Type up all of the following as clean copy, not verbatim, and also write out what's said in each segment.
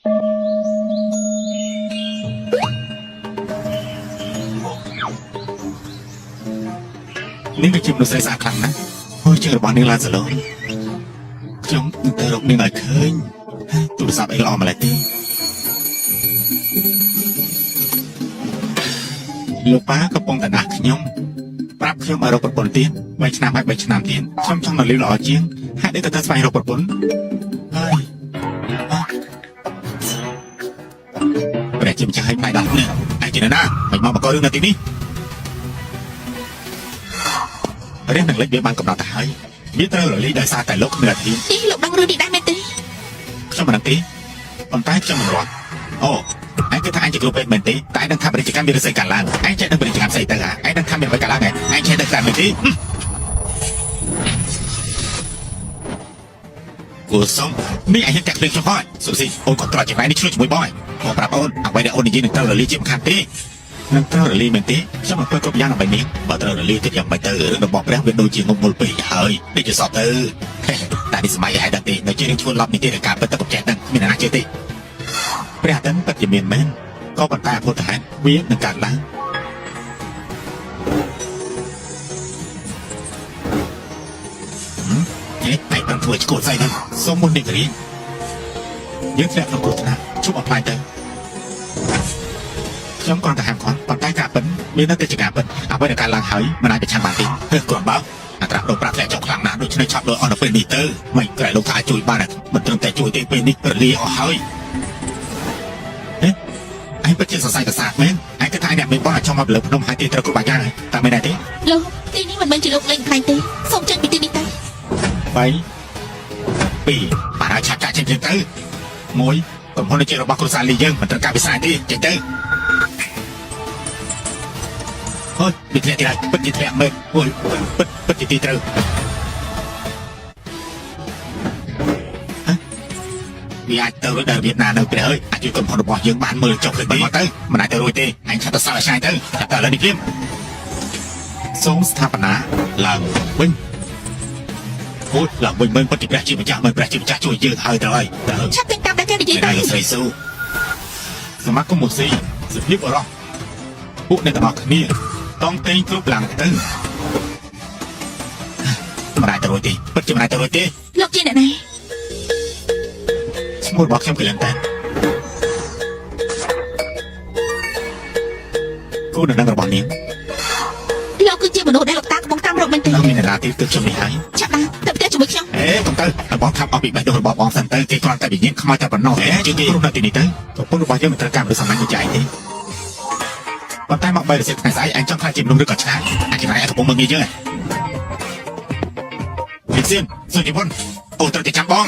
นี่ก็ชิมดูใส่สาครั้งนะโอ้ยเจอบ้านนี้ลาสลอยจงแต่รบนี่ไงเคยตูสับไอ้ล้อมาเลยตีลูกป้าก็ปองแต่หนักยมปรับยมอารมณ์ปนปนเตี้ยใบชนะใบชนะเตี้ยช่องหน่อยลิ้วหล่อเจียงหาได้แต่ทัศน์ไฟเราปนปนเฮ้ยแต่จิมจะให้ไปดับเนี่ยไอ้จีน่าไม่มาบอกเรื่องนาทีนี้เรื่องหนึ่งเล็กเบี้ยบางกับเราแต่ให้มิเตอร์หรือลีได้ซาแต่ลกเนื้อทีนี่ลูกดังรู้ดีได้ไหมตีช่างมันตีคนใต้ช่างมันร้อนโอ้ไอ้ก็ถ้าไอ้จะกลัวเป็นเหมือนตีแต่ไอ้ดังทำบริการมีรสการล้างไอ้จะดังบริการใส่ตาไอ้ดังทำเป็นบริการล้างไงไอ้ใช้ดังการเหมือนตีกูส่งนี่ไอ้ยังแจกเรื่องเฉพาะสุดสิโอ้ก็ตลอดจากไหนนี่ช่วยช่วยบ่อยพอปราบโอนเอาไว้ได้โอนจริงๆหนึ่งเตอร์หรือลีจิ้มคันตีนั่นเตอร์หรือลีเหมือนตีช่างมันเพื่อก็ย่างเอาไปนี้บัตเตอร์หรือลีที่ยังไม่เตอร์เราบอกแล้วเป็นดูจริงงงงปีเฮ้ยนี่จะสอบเตอร์แต่ในสมัยไอ้ดังตีในเรื่องชวนรับในที่การเป็นตะกุบแจกนั่งมีนาเจติพระนั้นปัจจุบันแม่นก็บรรดาผู้ทหารเวียนในการล้างไอ้ปังถวยโกรธใส่นั่นสมมุติกรียึดแฝงลงโฆษณาชุบออกไปเตอช่องก่อนทหารก่อนตอนใต้กาเป็นมีนักเตะการเป็นเอาไว้ในการล้างหายมันอาจจะช่างบางทีเพื่อกดบ้าอัตราโดนปรับแหลกจงคลังนะโดยใช้ชอบโดยออนเป็นดีเตอร์ไม่ไกลลงท้ายจุยบ้านมันตรงแต่จุยตีเป็นนิกรีออกหายไอ้ประเทศสายกระสากแม่ไอ้กระทายเนี่ยไม่ป้อนช่องมาเหลือพนมหายตีตะกุบายาเลยแต่ไม่ได้ตีลูกตีนี้มันจีลูกเล่นใครตีส่งเจ็ดปีตีนี้ตีไปปีป่าราชาจ่าเช่นเตอร์มวยกับคนในเจรบาคุซาลียังมันตระการไปสายตีเจเตอร์เฮ้ยปิดเทอะไรปิดจิตแหลมเลยโอ้ยปิดจิตตีเตอร์วีไอเตอร์เดินเวียดนามเลยไปเลยอาจจะคนพอบอกยังบ้านมือจบเลยไปมาเตอร์มันไอเตอร์รวยตีไอ้ชาติสาวชายเตอร์แต่ละนิคลิมทรงสถาปนาหลังวินพูดหลังวินเมืองปฏิบัติจิตวิจารณ์เมืองปฏิบัติช่วยยืดเฮ้ยเลยชักเป็นตามได้แค่ดีได้เลยสู้สมัครก็หมดสิสุดยิบอรอพวกในตลาดนี้ต้องเต็งกรุ๊ปหลังตึ้งมันไอเตอร์รวยตีปัจจุบันไอเตอร์รวยตีลูกจีนไหนสมมติบอกเข้มขึ้นแล้วแต่กูนั่งระบอบนี้เราคือจีบมนุษย์ได้หลักตากบงตามเราเป็นตีเรามีนาทีเกิดช่วงนี้หายชักนะแต่เจ้าจุ๋มช่างบงเตอร์บองทับเอาปีกไปโดนบองสันเตอร์ที่กลางแต่บียิ้มเข้ามาจากบนนอกจุดที่รุ่นตีนี้เตอร์ตัวพวกรูปแบบยังมีตระการหรือสมัยใหญ่ที่บนใต้หมอกใบหรือเศษไสไอ้จ้องคลายจิ้มลงด้วยก่อนช้าไอ้ที่ไหนไอ้ถุงมือมีเยอะลิเซียนสุนิพนธ์โอ้ตระติดจับบอง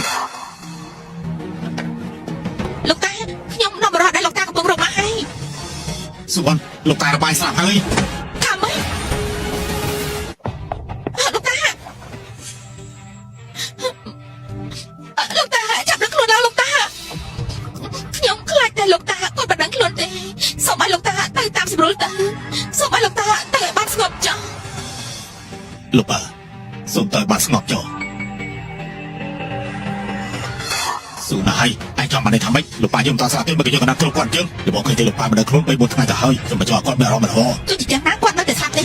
ลูกตาย่อมนำรอดได้ลูกตากระปุกรมาให้สุวรรณลูกตาระบายสลับเฮ้ยทำไหมลูกตาลูกตาจับนักลุนแล้วลูกตาย่อมคลายแต่ลูกตากดบันนักลุนเองสมัยลูกตาไต่ตามสิบลูกตาสมัยลูกตาไต่บ้านสงบจังลูกเอ๋ส่งเตยบ้านสงบจังสู้นะให้ไอ้จอมมันได้ทำไหมลูกปลายุ่งตาสาเต้นมันก็ยังนักทุกคนจึงเดี๋ยวบอกเคยเจอลูกปลามันเดินคลุ้งไปบนทางแต่เฮ้ยจะมาจ่อก้อนไม่รอมันห่อจุดจีนนักกวนมันแต่สาเต้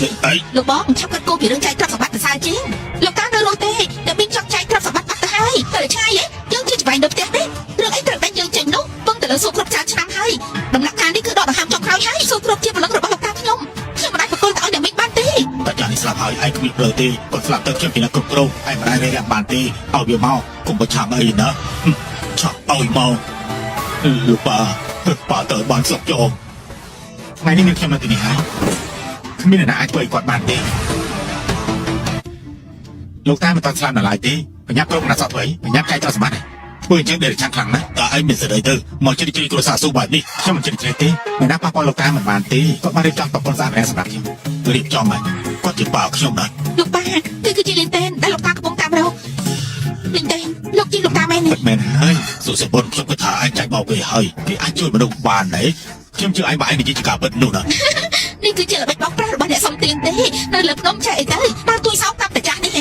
ลูกบอกมันชอบกันโกผีเรื่องใจทรัพย์สมบัติแต่สาจริงลูกตาเดินโรเต้เดี๋ยวบินชอบใจทรัพย์สมบัติปัตตาให้แต่ใช่ยังที่จะไปเดินเต้นเรื่องไอ้ตระเป็นยังเจ๋งนุ๊กเพิ่งแต่ละสู้ครบชาชนะให้ดำหลักการนี่คือดอกหางจอมคราวให้สู้ครบเทียบกับลูกปลาตาขยมชื่อมันได้ประกอบเอาเดี๋ยวไม่บ้านตีแต่จากนี้สลับหายไอ้ก็มีเปลือยตีกดสลับเติมเชื่อมปีนักกรุบกรูไอ้มาได้เรียกบ้านตีเอาเบี้ยเมากุมประชามไอ้นะชอบเอาอีเมาลูกป่าเต๋อบานสกโยมไงนี่นึกแค่มาตีนี่หายขึ้นไม่ได้นะไอ้ตัวอีกกอดบานตีลูกใต้มันตอนสลับหน่าลายตีพยับกรุ๊ปน่ะสอดถอยพยับใจเจ้าสมัติปืนยังเดือดช่างคลังนะแต่ไอ้เป็นเสด็จเตอร์มองจะได้จีกรุษาสู้แบบนี้ช่างมันจะได้ตีไม่นับป้าปอลูกใต้มันบานตีก็มาได้จอมตบคนสร้างแรงสำหรับยังรีบจอมมันก็จีบปากช่วงนั้นลูกป้าคือจีลินเต้นได้ลูกตากระปุกตามเราลินเต้นลูกจีลูกตาแม่เนี่ยแม่เฮ้ยสุดสมบูรณ์ช่วงกระถาไอ้ใจเบาเกยเฮ้ยที่ไอ้ช่วยมาดูบานไหนช่วงชื่อไอ้บ่ายในจิตกาเปิดนู่นน่ะนี่คือเจอไปบอกปลาบ้านเนี่ยสมเตียนเต้นั่นเล็บน้องใจเต้บ้านตุยเสาตับแต่จ่านี่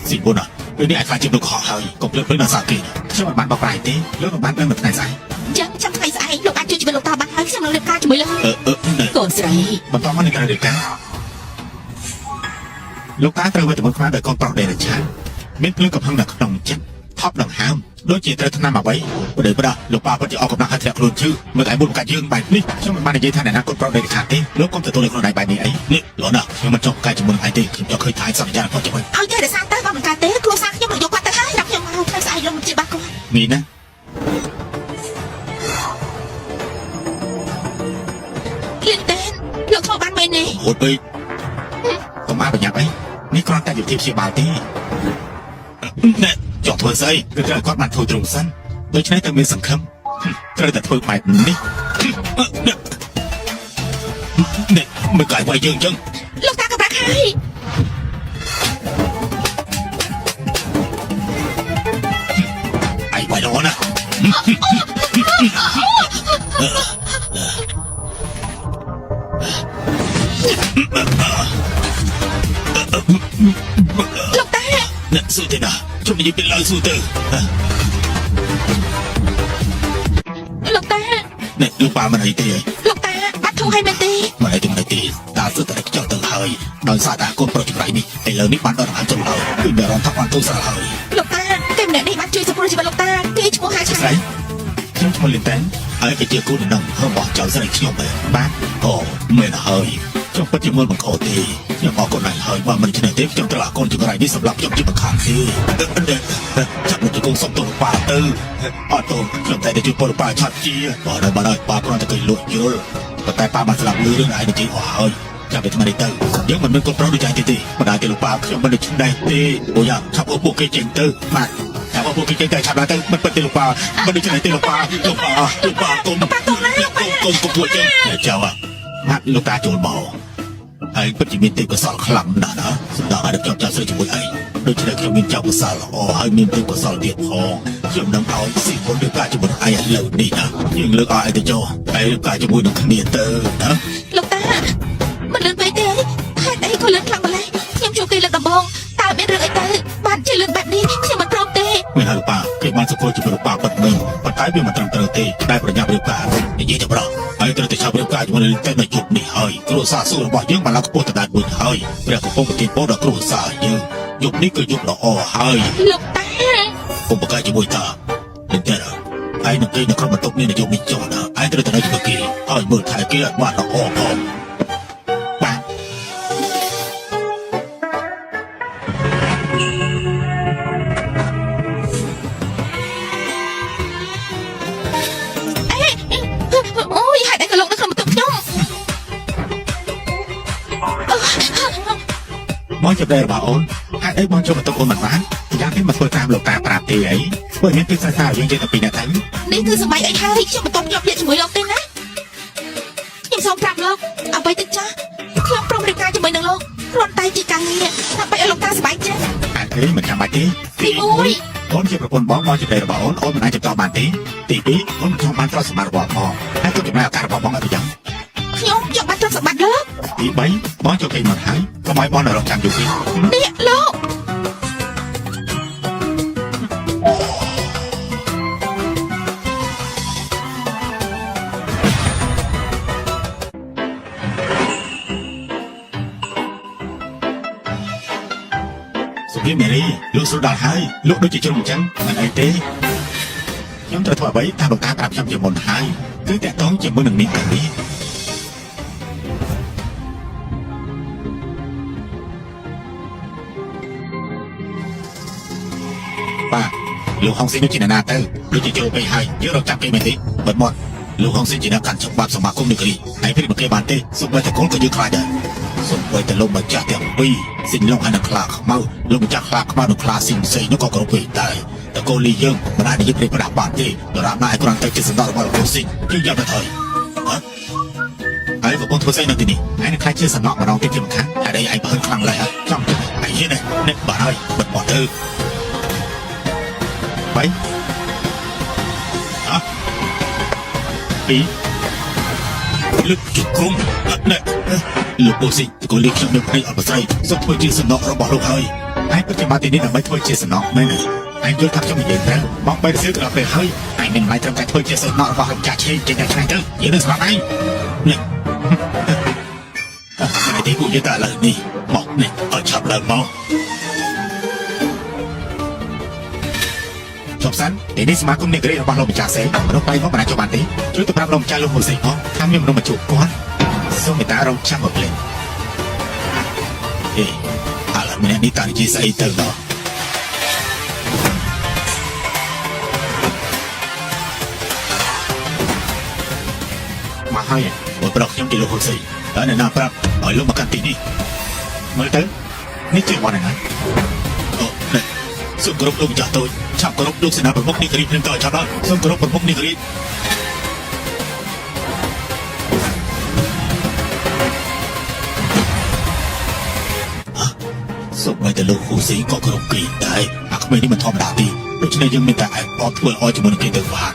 สิบุญอ่ะเรื่องนี้ไอ้ฟ้าจิ้มดูขอเฮ้ยกบเลือดเพื่อนนาซากิช่วยบ้านบอกปลายเต้เรื่องบ้านเรื่องแบบไหนใส่ยังจำไง លោកតាបានហើយខ្ញុំនឹងរៀបការជាមួយលោក នេះ កូនស្រី បន្តមកនៃការរៀបការលោកតាត្រូវវេទមន្តខ្លាំងដោយកូនប្រុសដេរឆាមានភ្លើងកំហឹងនៅក្នុងចិត្តថប់ដង្ហើមដូចជាត្រូវថ្នាំអ្វីប្រដេប្រដាលោកប៉ាពិតជាអរកំណត់ឲ្យធ្លាក់ខ្លួនឈឺមើលឯមុនកាច់យើងបែបនេះខ្ញុំមិនបាននិយាយថាអ្នកណាកូនប្រុសដេរខាតទេលោកកុំទទួលខ្លួនឯងបែបនេះអីនេះលោកណាខ្ញុំមិនចង់កាច់ជាមួយឯងទេខ្ញុំចង់ឃើញថាសន្យាគាត់ជាមួយ ឲ្យតែរសារទៅបើមិនកើតទេគ្រួសារខ្ញុំនឹងយកគាត់ទៅហើយរាប់ខ្ញុំមកថ្ងៃស្អែកលោកមិនជាបាក់គាត់ មីណា លៀនតែនលោកធ្វើបានមែនទេ ហូតពេកកុំអាប្រញាប់អីនេះគ្រាន់តែវិធីព្យាបាលទេណែចង់ធ្វើស្អីគឺត្រូវគាត់បានធ្វើទ្រង់សិនដូច្នេះទៅមានសង្ឃឹមត្រូវតែធ្វើបែបនេះនេះមើលកាយវាយយើងចឹង លោកតាក៏ប្រាក់ហើយ ឯងវាយល្អណាស់ លោកតា ណែស៊ូទេណាជុំនិយាយពីឡើយស៊ូទៅ លោកតា ណែលោកប៉ាមិនអីទេ លោកតាបាត់ធូរឲ្យមែនទេ មិនអីទេមិនអីទេតាស៊ូតែខ្ចោលទៅហើយដោយសារតែកូនប្រុសចម្រៃនេះឥឡូវនេះបានដល់រហ័សចុងហើយគឺមានអារម្មណ៍ថាបានទូស្រហើយ លោកតាតែម្នាក់នេះបានជួយសប្បុរសជីវិតលោកតាគេឈ្មោះហាឆា ស្រីខ្ញុំឈ្មោះលីនតែនហើយគេជាគូននឹងរបស់ចៅស្រីខ្ញុំបាទអូមែនហើយខ្ញុំពិតជាមើលបង្កទេខ្ញុំអរគុណណាស់ហើយបើមិនឆ្នេះទេខ្ញុំត្រូវអរគុណចម្រៃនេះសម្រាប់ខ្ញុំជាបង្ខាំទេចាប់មកទៅសុំទៅប៉ាទៅអត់ទៅខ្ញុំតែជួយពលប៉ាឆាត់ជាបើដល់ប៉ាគ្រាន់តែគេលក់យល់ប៉ុន្តែប៉ាបានស្លាប់លឺរឿងឯងនិយាយអស់ហើយចាំទៅថ្មនេះទៅយើងមិនមានកូនប្រុសដូចឯងទេបណ្ដាទេលោកប៉ាខ្ញុំមិនដូចឆ្នេះទេអូយ៉ាឆាប់អូពួកគេចេញទៅបាទតែបើពួកគេចេញទៅឆាប់ដល់ទៅមិនពិតទេលោកប៉ាមិនដូចឆ្នេះទេលោកប៉ាគុំពួកចឹងចៅបាទលោកតាចូលមកហើយពិតជាមានទេពកោសលខ្លាំងណាស់ណាសម្ដៅឲ្យដឹកចាប់ស្រីជាមួយឯងដូច្នេះខ្ញុំមានចៅកោសលល្អហើយមានទេពកោសលទៀតផងខ្ញុំនឹងឲ្យស៊ីមុនឬការជាមួយឯងឥឡូវនេះណាយើងលើកឲ្យឯងទៅចុះហើយការជាមួយនឹងគ្នាទៅណា លោកតាមិនលឿនពេកទេហេតុអីក៏លឿនខ្លាំងម្ល៉េះខ្ញុំជួបគេលើកដំបូងតើមានរឿងអីទៅបានជាលឿនបែបនេះខ្ញុំមិនព្រមទេ មានហើយប៉ាគេបានសង្កេតជាមួយលោកប៉ាពិតមែនប៉ុន្តែវាមិនត្រឹមត្រូវទេដែលប្រញាប់រៀបការនិយាយទៅប្រោះហើយត្រូវតែចាប់រៀបការជាមួយនឹងតែនៅជប់នេះហើយគ្រួសារស៊ូរបស់យើងបានឡើងខ្ពស់ទៅដល់មួយហើយព្រះកំពុងប្រទានពរដល់គ្រួសារយើងយប់នេះគឺយប់ល្អហើយ លោកតា គុំប្រកាសជាមួយតានឹងតែឯងនឹងគេនៅក្នុងបន្ទប់នេះនៅយប់នេះចុះណាឯងត្រូវតែនៅជាមួយគេហើយមើលថែគេអត់បានល្អផងបាទ អូយហេតុអីក៏លោកនៅក្នុងបន្ទប់ខ្ញុំ បងចាប់ដែររបស់អូនហេតុអីបងចូលបន្ទប់អូនមិនបានយ៉ាងនេះមកធ្វើតាមលោកតាប្រាប់ទេអីព្រោះមានទីសាស្ត្រយើងនិយាយតែពីអ្នកទៅ នេះគឺសម័យអីហើយខ្ញុំមិនទាន់យកពាក្យជាមួយលោកទេណាខ្ញុំសូមប្រាប់លោកអ្វីទៅចាស់ខ្ញុំព្រមរៀបការជាមួយនឹងលោកគ្រាន់តែជាការងារដើម្បីឲ្យលោកតាសប្បាយចិត្ត ហេតុអីមិនចាំបាច់ទេ ទី1 អូនជាប្រពន្ធបងជាប្តីរបស់អូនមិនអាចចំតបានទេទី2អូនមិនចង់បានទ្រព្យសម្បត្តិរបស់បងហើយក៏ចំណាយឱកាសរបស់បងឲ្យទៅយ៉ាង ខ្ញុំយកបាត់ទ្រព្យសម្បត្តិលោក ទី3បងចូលគេមកហើយកុំឲ្យបងនៅរងចាំយូរពេក នេះលោក សុភីមេរីលោកស្រួលដល់ហើយលោកដូចជាជ្រុំអញ្ចឹងមិនអីទេខ្ញុំត្រូវធ្វើអ្វីតាមលោកតាប្រាប់ខ្ញុំជាមុនហើយគឺតាក់ទងជាមួយនឹងនេះនេះ បាទលោកហុងស៊ីនោះជាអ្នកណាទៅដូចជាចូលទៅហើយយើងរកចាប់គេមែនទេបិទមាត់លោកហុងស៊ីជាអ្នកកាន់ច្បាប់សមាគមនេះគ្រីហើយព្រីមកគេបានទេសូម្បីតែកូនក៏យើងខ្លាចដែរសូម្បីតែលោកម្ចាស់ទាំងពីរស៊ីឡុងហើយនឹងខ្លាខ្មៅលោកម្ចាស់ខ្លាខ្មៅនឹងខ្លាស៊ីផ្សេងនោះក៏គ្រប់ពេកដែរតើកូលីយើងមិនអាចនិយាយព្រីប្រដាប់បានទេដរាបណាឲ្យគ្រាន់តែជាសណ្ដាប់របស់លោកស៊ីយើងយកទៅហើយហើយកំពុងធ្វើស្អីនៅទីនេះហើយនឹងខ្លាចជាសំណក់ម្ដងទៀតជាមិនខានហើយឯងបើខ្លាំងឡើយចំហើយហ៊ាននេះបាទហើយបិទមាត់ទៅ bảy hả ý lực chụp cung nè lực bộ sinh có liệt trong được hay ở bờ dây giúp thôi chia sẻ nọ rồi bỏ lục hơi ai có thể mang tiền đến là mấy thôi chia sẻ nọ mấy này អញយល់ថាខ្ញុំនិយាយត្រូវបងបីសៀលក៏ពេលហើយអញមិនមិនត្រឹមតែធ្វើជាសិស្សណក់របស់លោកចាស់ឆេចេញតែឆ្ងាយទៅយើងនឹងស្លាប់ឯងនេះតែទីគូយតាឡើយនេះមកនេះឲ្យឆាប់ឡើងមកចប់សិនទីនេះសមាគមនេក្រីរបស់លោកម្ចាស់សេមនុស្សបែរមកមិនអាចចូលបានទេជួយទៅប្រាប់លោកម្ចាស់លោកហ៊ុនសេងផងថាមានមនុស្សមកជួបគាត់សូមមេត្តារងចាំមកលេងឥឡូវម្នាក់នេះតានិយាយស្អីទៅដល់មកហើយបើប្រុសខ្ញុំទីលោកហ៊ុនសេងតើអ្នកណាប្រាប់ឲ្យលោកមកកាន់ទីនេះមើលទៅនេះជាបងណាអូនេះសូមគោរពលោកម្ចាស់តូចឆាប់គោរពលោកសេនាប្រមុខនេក្រីភ្លាមទៅឆាប់ដល់សូមគោរពប្រមុខនេក្រីសូមឲ្យតែលោកហ៊ុនសេងក៏គោរពគេដែរអាក្មេងនេះមិនធម្មតាទេដូច្នេះយើងមានតែឯបធ្វើឲ្យជាមួយនឹងគេទៅបាន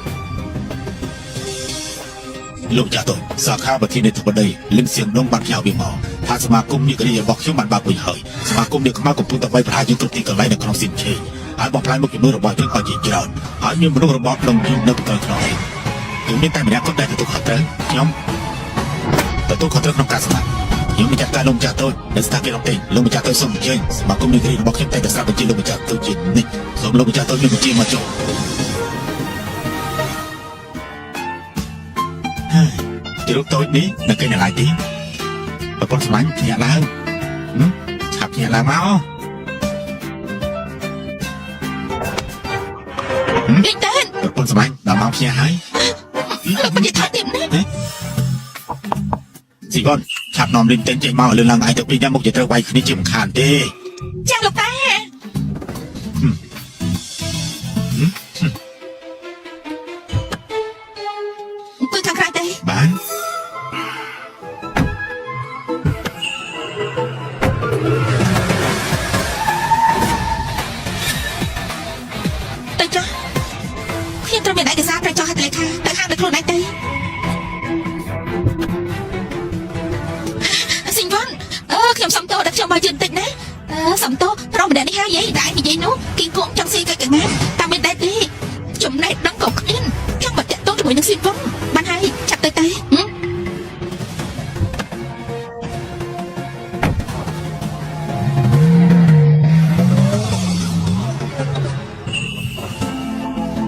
លោកចាស់តូចសាខាប្រធាននៃធិបតីលឹងសៀងដងបានផ្ញើវាមកថាសមាគមនេក្រីរបស់ខ្ញុំបានបើកវិញហើយសមាគមនេខ្មៅកំពុងតែវាយប្រហារយើងគ្រប់ទីកន្លែងនៅក្នុងសៀមឆេងហើយបំផ្លាញមុខជំនួយរបស់យើងឲ្យជាច្រើនហើយមានមនុស្សរបបដងយូរនៅក្នុងក្នុងនេះគឺមានតែម្នាក់គត់ដែលទទួលខុសត្រូវខ្ញុំទទួលខុសត្រូវក្នុងការសម្ដែងខ្ញុំមិនចាត់ការលោកម្ចាស់តូចនៅស្ថានភាពទេលោកម្ចាស់តូចសូមអញ្ជើញសមាគមនេក្រីរបស់ខ្ញុំតែស្រាប់បញ្ជាលោកម្ចាស់តូចជានិច្ចសូមលោកម្ចាស់តូចមានបញ្ជាមកចុះហើយទីរូបតូចនេះនៅគេនៅឡើយទីប្រពន្ធសម្លាញ់ភ្ញាក់ឡើងឆាប់ភ្ញាក់ឡើងមក Đi tên ប្រពន្ធសម្លាញ់ដល់មកភ្ញាក់ហើយ Lúc mà đi thả tìm đấy ស៊ីវ៉ាន់ឆាប់នាំលីនទិនចេញមកលឿនឡើងឯងទៅពីញ៉ាំមុខជាត្រូវវាយគ្នាជាមិនខានទេ Chàng lục ta Tôi thằng khai đây បាន Tôi cho Khi tôi bị đại cái giá phải cho hai tay khai Tại hàng được luôn anh đây Xin vâng Khiêm xong tô đặt cho bà dừng tịnh đấy Xong tô Rồi mình đã đi hai giấy đại thì giấy nú Kiên cũng trong xe cây cả ngán Tao bên đây đi Chúng này đắng cột in Chắc mà chạy tốt cho mình được xin vâng Bạn hai chặt tay tay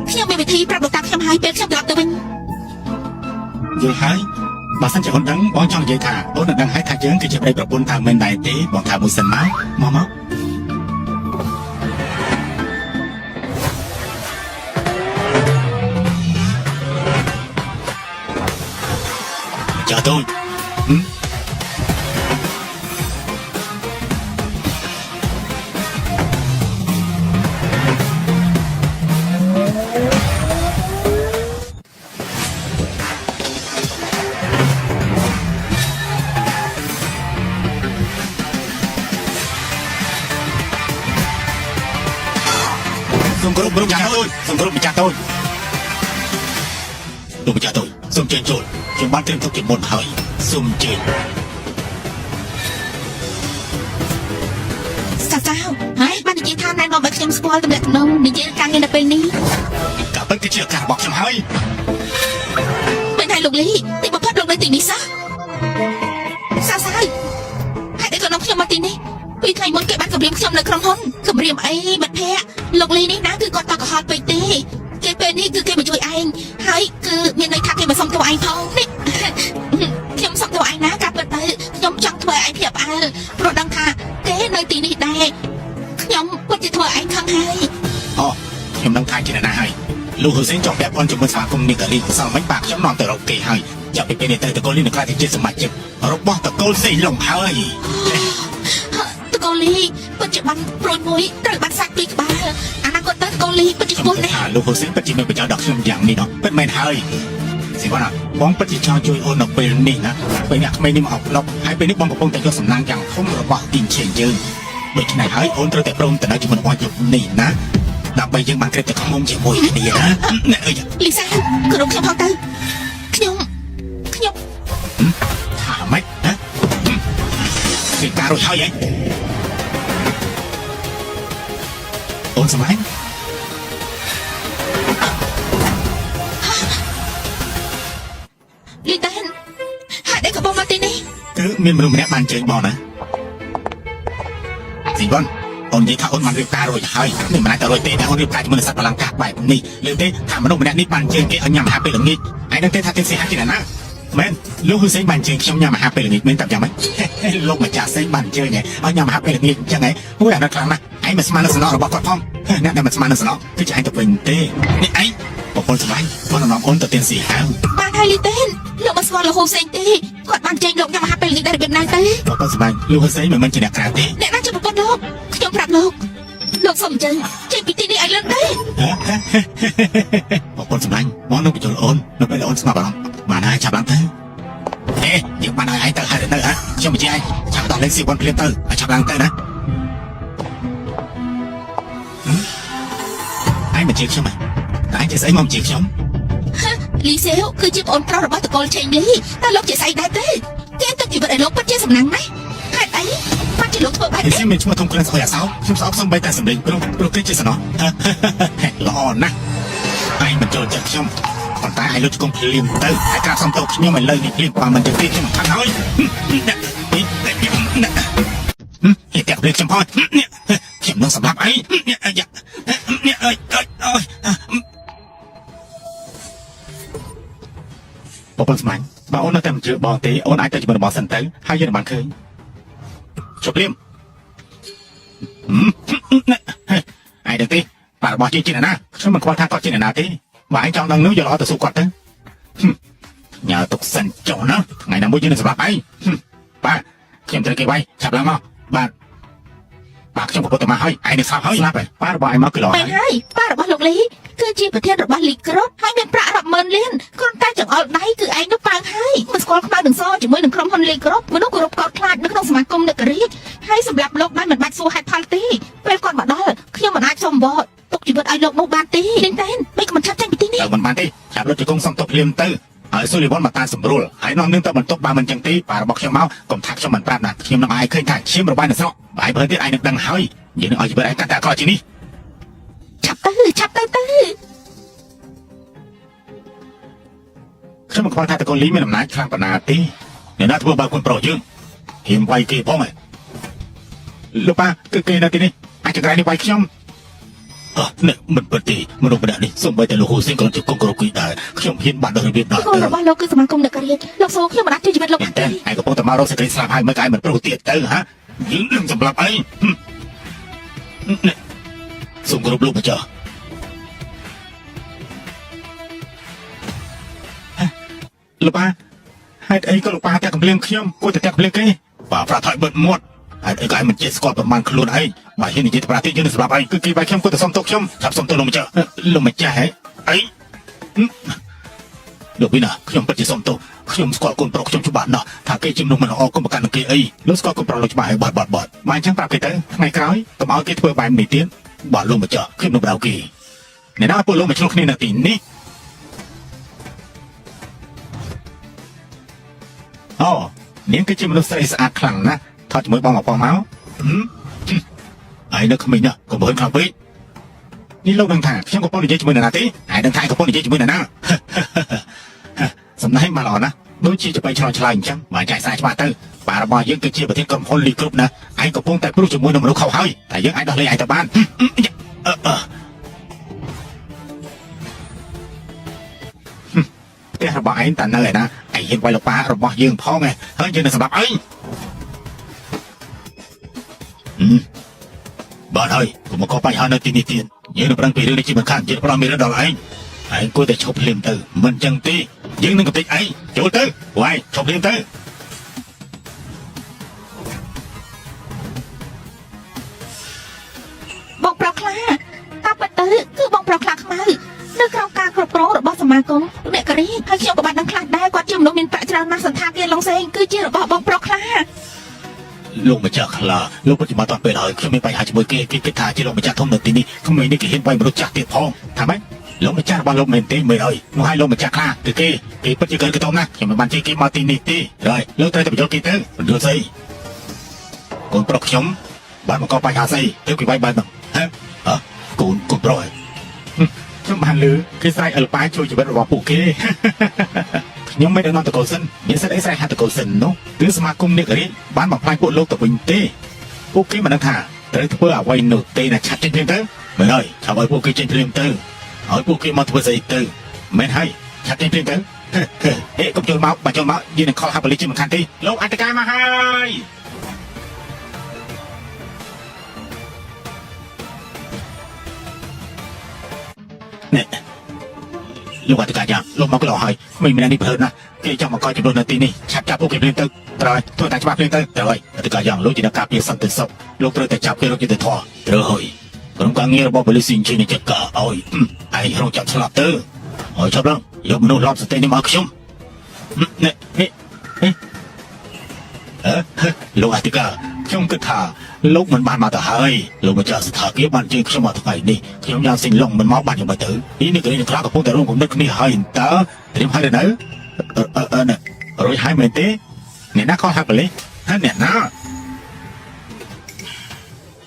Khiêm bị thi Prab được tao khiêm hai bên khiêm gặp tụi mình យល់ហើយបើសិនជាអូនដឹងបងចង់និយាយថាអូននឹងដឹងហើយថាយើងគឺជាប្តីប្រពន្ធថាមិនដែរទេបងថាមួយសិនមកចាតូចសូមគោរពលោកម្ចាស់តូចសូមគោរពម្ចាស់តូចលោកម្ចាស់តូចសូមជើញចូលខ្ញុំបានត្រៀមទុកជាមុនហើយសូមជើញ Sao sao Hãy bạn đi tham này nó bật xem spoil tầm đẹp nông Đi chơi càng nghe đập bên đi កាពិតគឺជាការរបស់ខ្ញុំហើយ Bên này lục lý Thì bật phát lục lên tìm đi sao Sao sao Hãy để con nông khiêm mà tìm đi Vì thầy muốn kể bắt cầm riêng khiêm nơi không hôn Cầm riêng ấy bật phẹ Lục lý ní ná cứ con tao có hot bầy tê Cái bên đi cứ kê mà chui anh Hãy cứ miền này thác kê mà xong tao anh phong Khiêm xong tao anh ná cặp bật tới Nhóm chẳng thuê anh phiệp à Rồi đăng thà Kế nơi tìm đi đây Nhóm bật chỉ thuê anh khăn hay អូខ្ញុំនឹងថាជាអ្នកណាហើយលោកហ៊ុនសែនចង់ពាក់ព័ន្ធជាមួយសមាគមនេក្រីសល់មិនបាក់ខ្ញុំនាំទៅរកគេហើយចាប់ពីពេលនេះទៅតកូលនេះនឹងក្លាយជាសមាជិករបស់តកូលសេងលំហើយ Tụi cô Ly Bật chỉ bắn rồi mũi Rồi bắn sạch đi bà À nàng còn tới cô Ly Bật chỉ buồn này លោកហ៊ុនសែនពិតជាមានប្រយោជន៍ដល់ខ្ញុំយ៉ាងនេះពិតមែនហើយស៊ីវ៉ាន់បងពិតជាចង់ជួយអូននៅពេលនេះណាពេលអ្នកក្មេងនេះមកអប់ឡប់ហើយពេលនេះបងកំពុងតែយកសំណាងយ៉ាងធំរបស់ទីឆេងយើងដូច្នេះហើយអូនត្រូវតែព្រមទៅនៅជាមួយរបស់យើងនេះណាដើម្បីយើងបានក្រេបតែខ្មុំជាមួយគ្នាណាអ្នកអើយ Lisa Cô đúng khiêm phong tư Nhung Nhung ថាម៉េចណាគឺការរួចហើយហ៎អូនសម្លាញ់ លីតានហេតុអីក៏បងមកទីនេះ គឺមានមនុស្សម្នាក់បានជើញបងណាស៊ីវ៉ាន់អូននិយាយថាអូនបានរៀបការរួចហើយនេះមិនអាចទៅរួចទេតែអូនរៀបការជាមួយនឹងសត្វបល្លង្កាបែបនេះលើទេថាមនុស្សម្នាក់នេះបានជើងគេឲ្យញ៉ាំអាហារពេលល្ងាចហើយដឹងទេថាទីផ្សារជាណាមែនលោកហ៊ុនសែនបានជើងខ្ញុំញ៉ាំអាហារពេលល្ងាចមែនតាយ៉ាងម៉េចលោកម្ចាស់សេងបានជើងឲ្យញ៉ាំអាហារពេលល្ងាចអញ្ចឹងហ៎អូយអានោះខ្លាំងណាស់ឯងមិនស្មាននឹងសំណងរបស់គាត់ផងអ្នកដែលមិនស្មាននឹងសំណងគឺជាឯងទៅវិញទេនេះឯងប្រពន្ធសម្លាញ់គាត់នាំអូនទៅទៀនស៊ីហាវ បានហើយលីតានលោកមិនស្គាល់លោកហ៊ុនសែនទេគាត់បានចេញលោកញ៉ាំអាហារពេលល្ងាចដែររបៀបណាទេ ប្រពន្ធសម្លាញ់លោកហ៊ុនសែនមិនមែនជាអ្នកក្រៅទេ អ្នកណាជាប្រពន្ធលោកខ្ញុំប្រាប់លោកសុំអញ្ចឹងចេញពីទីនេះឲ្យលឿនទៅ ប្រពន្ធសម្លាញ់មកនឹងបញ្ចូលអូននៅពេលអូនស្ងប់អារម្មណ៍បានហើយចាប់ឡើងទៅយើងបានឲ្យឯងទៅហើយទៅហ៎ខ្ញុំបញ្ជាឯងចាប់ដល់លេខស៊ីវ៉ាន់ភ្លាមទៅឲ្យចាប់ឡើងទៅណាឯងបញ្ជាខ្ញុំតែឯងជាស្អីមកបញ្ជាខ្ញុំ លីសេវគឺជាប្អូនប្រុសរបស់តកូលឆេងលីតើលោកជាស្អីដែរទេគេទុកជីវិតឲ្យលោកពិតជាសំណាងណាស់ហេតុអីបានជាលោកធ្វើបែប នេះ នេះ មានឈ្មោះធំក្លិនស្អុយអាសោខ្ញុំស្អប់សំបីតែសម្លេងព្រោះគេជាសំណោះល្អណាស់ឯងបញ្ចូលចិត្តខ្ញុំប៉ុន្តែឯងលុតគុំភ្លាមទៅហើយក្រាបសំទោសខ្ញុំឥឡូវនេះភ្លាមបើមិនទៅទីខ្ញុំខាងហើយតែព្រៀបខ្ញុំផងខ្ញុំនឹងសម្លាប់ឯងប្រពន្ធស្មាញ់បើអូននៅតែមិនជឿបងទេអូនអាចទៅជាមួយរបស់សិនទៅហើយយើងបានឃើញជប់ព្រៀមឯងដឹងទេបាររបស់ជាអ្នកណាខ្ញុំមិនខ្វល់ថាគាត់ជាអ្នកណាទេបើឯងចង់ដឹងនោះយកល្អទៅសួរគាត់ទៅញ៉ាទុកសិនចុះណាថ្ងៃណាមួយយើងនឹងសម្រាប់ឯងបាទខ្ញុំត្រូវគេវាយឆាប់ឡើងមកបាទខ្ញុំក៏ពុតទៅមកហើយឯងនឹងស្លាប់ហើយស្លាប់ហើយបាររបស់ឯងមកគឺល្អ មែនហើយប៉ារបស់លោកលីគឺជាប្រធានរបស់លីក្រូហើយមានប្រាក់រាប់ម៉ឺនលានគ្រាន់តែចង្អុលដៃគឺឯងនោះប៉ាងហើយមិនស្គាល់ខ្មៅនឹងសជាមួយនឹងក្រុមហ៊ុនលីក្រូមនុស្សគោរពកោតខ្លាចនៅក្នុងសមាគមអ្នករាជហើយសម្រាប់លោកបានមិនបាច់សួរហេតុផលទេពេលគាត់មកដល់ខ្ញុំមិនអាចសុំវត្តទុកជីវិតឲ្យលោកនោះបានទេលេងតែនមិនក៏មិនឆាប់ចេញពីទីនេះ ទៅមិនបានទេចាប់រត់ជង្គង់សំទុកភ្លាមទៅហើយស៊ូលីវ៉ាន់មកតាមសម្រួលហើយនាំនឹងទៅបន្ទប់បើមិនចឹងទេប៉ារបស់ខ្ញុំមកកុំថាខ្ញុំមិនប្រាប់ណាខ្ញុំនឹងឲ្យឃើញថាឈាមរបស់ឯងនៅស្រុកបើឯងបើទៀតឯងនឹងដឹងហើយយើងនឹងឲ្យជីវិតឯងកាន់តែអាក្រក់ជាងនេះ ឆាប់ទៅ ខ្ញុំមិនខ្វល់ថាតកូនលីមានអំណាចខ្លាំងប៉ុណ្ណាទេអ្នកណាធ្វើបើគុណប្រុសយើងហ៊ានវាយគេផងហ៎លោកប៉ាគឺគេនៅទីនេះអាចចង្រៃនេះវាយខ្ញុំនេះមិនពិតទេមនុស្សម្នាក់នេះសូម្បីតែលោកហ៊ូស៊ីនក៏ជាកុំគ្រប់គីដែរខ្ញុំហ៊ានបាត់ដល់របៀបដល់ គោលរបស់លោកគឺសមាគមអ្នករាជលោកសូខ្ញុំមិនអាចជួយជីវិតលោកបានទេ ឯងកំពុងតែមករកសេចក្តីស្លាប់ហើយមិនក៏ឯងមិនប្រុសទៀតទៅហ៎យើងនឹងសម្លាប់ឯងសូមគោរពលោកម្ចាស់លោកប៉ាហេតុអីក៏លោកប៉ាតែកំភ្លៀងខ្ញុំគួរតែតែកំភ្លៀងគេប៉ាប្រាប់ថាបិទមាត់ហេតុអីក៏ឯងមិនចេះស្គាល់ប្រមាណខ្លួនឯងបើហ៊ាននិយាយប្រាប់ទៀតយើងនឹងសម្លាប់ឯងគឺគេវាយខ្ញុំគួរតែសុំទោសខ្ញុំចាប់សុំទោសលោកម្ចាស់ហ៎អីលោកវិណាខ្ញុំពិតជាសុំទោសខ្ញុំស្គាល់កូនប្រុសខ្ញុំច្បាស់ណាស់ថាគេជាមនុស្សមិនល្អកុំប្រកាន់នឹងគេអីលោកស្គាល់កូនប្រុសលោកច្បាស់ហើយបាត់បើអញ្ចឹងប្រាប់គេទៅថ្ងៃក្រោយកុំឲ្យគេធ្វើបែបនេះទៀតបាទលោកម្ចាស់ខ្ញុំនឹងបដៅគេអ្នកណាពួកលោកមកឆ្លោះគ្នានៅទីនេះអូនាងគឺជាមនុស្សស្រីស្អាតខ្លាំងណាស់ថតជាមួយបងមកមកហើយនៅក្មេងណាកុំហឺខ្លាំងពេកនេះលោកដឹងថាខ្ញុំកំពុងនិយាយជាមួយនរណាទេហើយដឹងថាកំពុងនិយាយជាមួយនរណាសំដែងមកល្អណាស់ដូចជាจะไปឆ្លងឆ្លើយអញ្ចឹងបើចែកសារច្បាស់ទៅបារបស់យើងគឺជាប្រធានក្រុមហ៊ុនលីគ្រប់ណាឯងកំពុងតែព្រុសជាមួយនឹងមនុស្សខុសហើយតែយើងអាចដោះលែងឯងទៅបានផ្ទះរបស់ឯងតើនៅឯណាឯងហ៊ានវាយលោកប៉ារបស់យើងផងហើយយើងនឹងសម្រាប់ឯងបាទហើយកុំមកកបញ្ហានៅទីនេះទៀតយើងនឹងប្រឹងពីរឿងនេះជាមិនខានយើងប្រមមានដល់ឯងគួរតែឈប់ភ្លាមទៅមិនចឹងទេយើងនឹងកំទេចឯងចូលទៅវាយឈប់ភ្លាមទៅបងប្រុសខ្លាតាមពិតទៅគឺបងប្រុសខ្លាខ្មៅនៅក្រោមការគ្រប់គ្រងរបស់សមាគមអ្នករាជហើយខ្ញុំក៏បានដឹងខ្លះដែរគាត់ជាមនុស្សមានប្រាក់ច្រើនណាស់សន្តាគារឡុងសេងគឺជារបស់បងប្រុសខ្លា លោកម្ចាស់ខ្លាលោកពិតជាមកតពេលហើយខ្ញុំមានបញ្ហាជាមួយគេគិតថាជាលោកម្ចាស់ធំនៅទីនេះក្មេងនេះគេហ៊ានវាយមនុស្សចាស់ទៀតផងថាម៉េចលោកម្ចាស់របស់លោកមែនទេមើលហើយនោះឲ្យលោកម្ចាស់ខ្លាគឺគេពិតជាកតុំណាស់ខ្ញុំមិនបានជិះគេមកទីនេះទេហើយលោកត្រូវតែបញ្ចូលគេទៅបញ្ចូលស្អីកូនប្រុសខ្ញុំបានមកកបញ្ហាស្អីទៅគេវាយបែបហ្នឹងកូនប្រុសខ្ញុំបានឮគេស្រែកអលប៉ាជួយជីវិតរបស់ពួកគេខ្ញុំ ខ្ញុំមិនដឹងតកូលសិនមានសិទ្ធិអីស្រែកហៅតកូលសិននោះគឺសមាគមអ្នករៀនបានបំផ្លាញពួកលោកទៅវិញទេពួកគេមិនដឹងថាត្រូវធ្វើអ្វីនោះទេណាឆាប់ចេញភ្លាមទៅមិនហើយឆាប់ឲ្យពួកគេចេញភ្លាមទៅឲ្យពួកគេមកធ្វើស្អីទៅមិនហើយឆាប់ចេញភ្លាមទៅហេកុំចូលមកបើចូលមកយើងនឹងខលហៅប៉ូលីសជាមិនខានទេលោកអធិការមកហើយណែលោកអធិការយ៉ាងលោកមកក៏ហើយមិនមាននេះប្រហែលណាគេចង់មកកយចំនួននៅទីនេះឆាប់ចាប់ពួកគេភ្លាមទៅត្រូវធ្វើតែច្បាប់ភ្លាមទៅត្រូវហើយអធិការយ៉ាងលោកជាអ្នកការពារសន្តិសុខលោកត្រូវតែចាប់គេរកយុត្តិធម៌ត្រូវហើយក្រុមការងាររបស់ប៉ូលីសស៊ីជិះនេះចាត់ការឲ្យឯងរងចាប់ស្លាប់ទៅហើយចាប់ឡើងយកមនុស្សឡប់សតិនេះមកខ្ញុំណែលោកអធិការខ្ញុំគិតថាលោកមិនបានមកទៅហើយលោកម្ចាស់ស្ថានភាពបានជើងខ្ញុំមកថ្ងៃនេះខ្ញុំយ៉ាងសិញឡុងមិនមកបានយ៉ាងម៉េចទៅនេះគឺខ្លះកំពុងតែរួមគំនិតគ្នាហើយតើត្រៀមហើយនៅរួចហើយមែនទេអ្នកណាខលហាក់ប៉ូលីសហើយអ្នកណា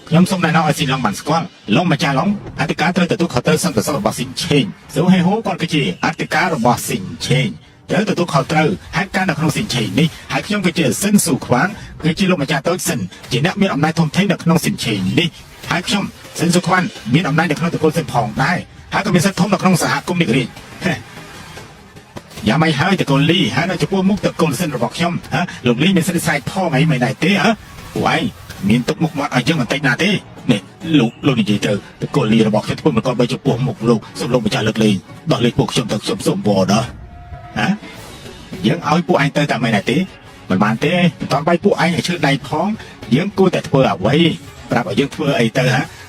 ខ្ញុំសូមណែនាំឲ្យស៊ីឡុងបានស្គាល់ឡុងម្ចាស់ឡុងអធិការត្រូវទទួលខុសត្រូវសន្តិសុខរបស់ស៊ីឆេងសូហេហូគាត់គឺជាអធិការរបស់ស៊ីឆេងត្រូវទទួលខុសត្រូវហេតុការណ៍នៅក្នុងស៊ីឆេងនេះហើយខ្ញុំគឺជាសិនស៊ូខ្វាងគឺជាលោកម្ចាស់តូចសិនជាអ្នកមានអំណាចធំធេងនៅក្នុងស៊ីឆេងនេះហើយខ្ញុំសិនស៊ូខ្វាងមានអំណាចនៅក្នុងតកូលសិនផងដែរហើយក៏មានសិទ្ធិធំនៅក្នុងសហគមន៍នេះរៀងយ៉ាងម៉េចហើយតកូលលីហើយនៅចំពោះមុខតកូលសិនរបស់ខ្ញុំលោកលីមានសិទ្ធិស្រែកផងអីមិនដែរទេពួកឯងមានទុកមុខមាត់ឲ្យយើងបន្តិចណាទេនេះលោកនិយាយទៅតកូលលីរបស់ខ្ញុំធ្វើមិនក៏បីចំពោះមុខលោកសូមលោកម្ចាស់លើកលែងដោះលែងពួកខ្ញុំទៅខ្ញុំសូមវល់ដល់យើងឲ្យពួកឯងទៅតែមិនដែរទេមិនបានទេមិនតន់បាយពួកឯងឲ្យឈឺដៃផងយើងគួរតែធ្វើអ្វីប្រាប់ឲ្យយើងធ្វើអីទៅ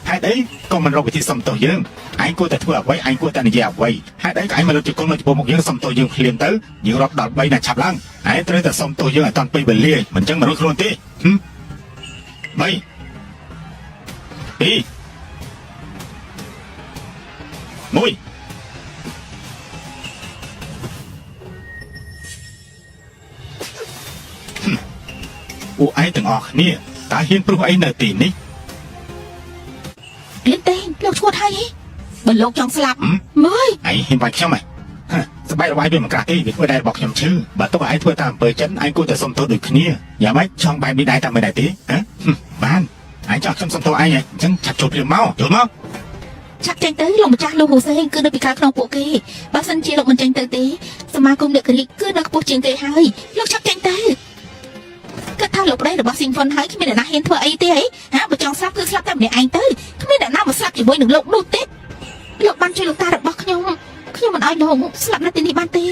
ហេតុអីក៏មិនរកវិធីសំទោសយើងឯងគួរតែធ្វើអ្វីឯងគួរតែនិយាយអ្វីហេតុអីក៏ឯងមកលើកជង្គង់នៅចំពោះមុខយើងសំទោសយើងភ្លាមទៅយើងរាប់ដល់3ណាឆាប់ឡើងឯងត្រូវតែសំទោសយើងឲ្យតាន់ពេលវេលាមិនចឹងមិនរួចខ្លួនទេ3 2 1ពួកឯងទាំងអស់គ្នាតើហ៊ានព្រោះអីនៅទីនេះលៀនទេលោកឈួតហើយបើលោកចង់ស្លាប់មើលឯងហ៊ានវាយខ្ញុំស្បែករវាយវាមិនក្រាស់ទេវាធ្វើដែររបស់ខ្ញុំឈឺបើទុកឯងធ្វើតាមអំពើចិនឯងគួរតែសុំទោសដូចគ្នាយ៉ាងម៉េចចង់បែបនេះដែរតាមមិនដែរទេបានឯងចង់ខ្ញុំសុំទោសឯងអញ្ចឹងឆាប់ចូលព្រាមមកចូលមកឆាប់ចេញទៅលោកម្ចាស់លោកហ៊ូសេងគឺនៅពីក្រៅក្នុងពួកគេបើសិនជាលោកមិនចេញទៅទេសមាគមអ្នកគ្រីកគឺនៅខ្ពស់ជាងគេហើយលោកឆាប់ចេញទៅគាត់ថាលោកប្តីរបស់ស៊ីងហ្វុនហើយគ្មានអ្នកណាហ៊ានធ្វើអីទេបើចង់ស្លាប់គឺស្លាប់តែម្នាក់ឯងទៅគ្មានអ្នកណាមកស្លាប់ជាមួយនឹងលោកនោះទេលោកបានជួយលោកតារបស់ខ្ញុំមិនឲ្យលោកស្លាប់នៅទីនេះបានទេ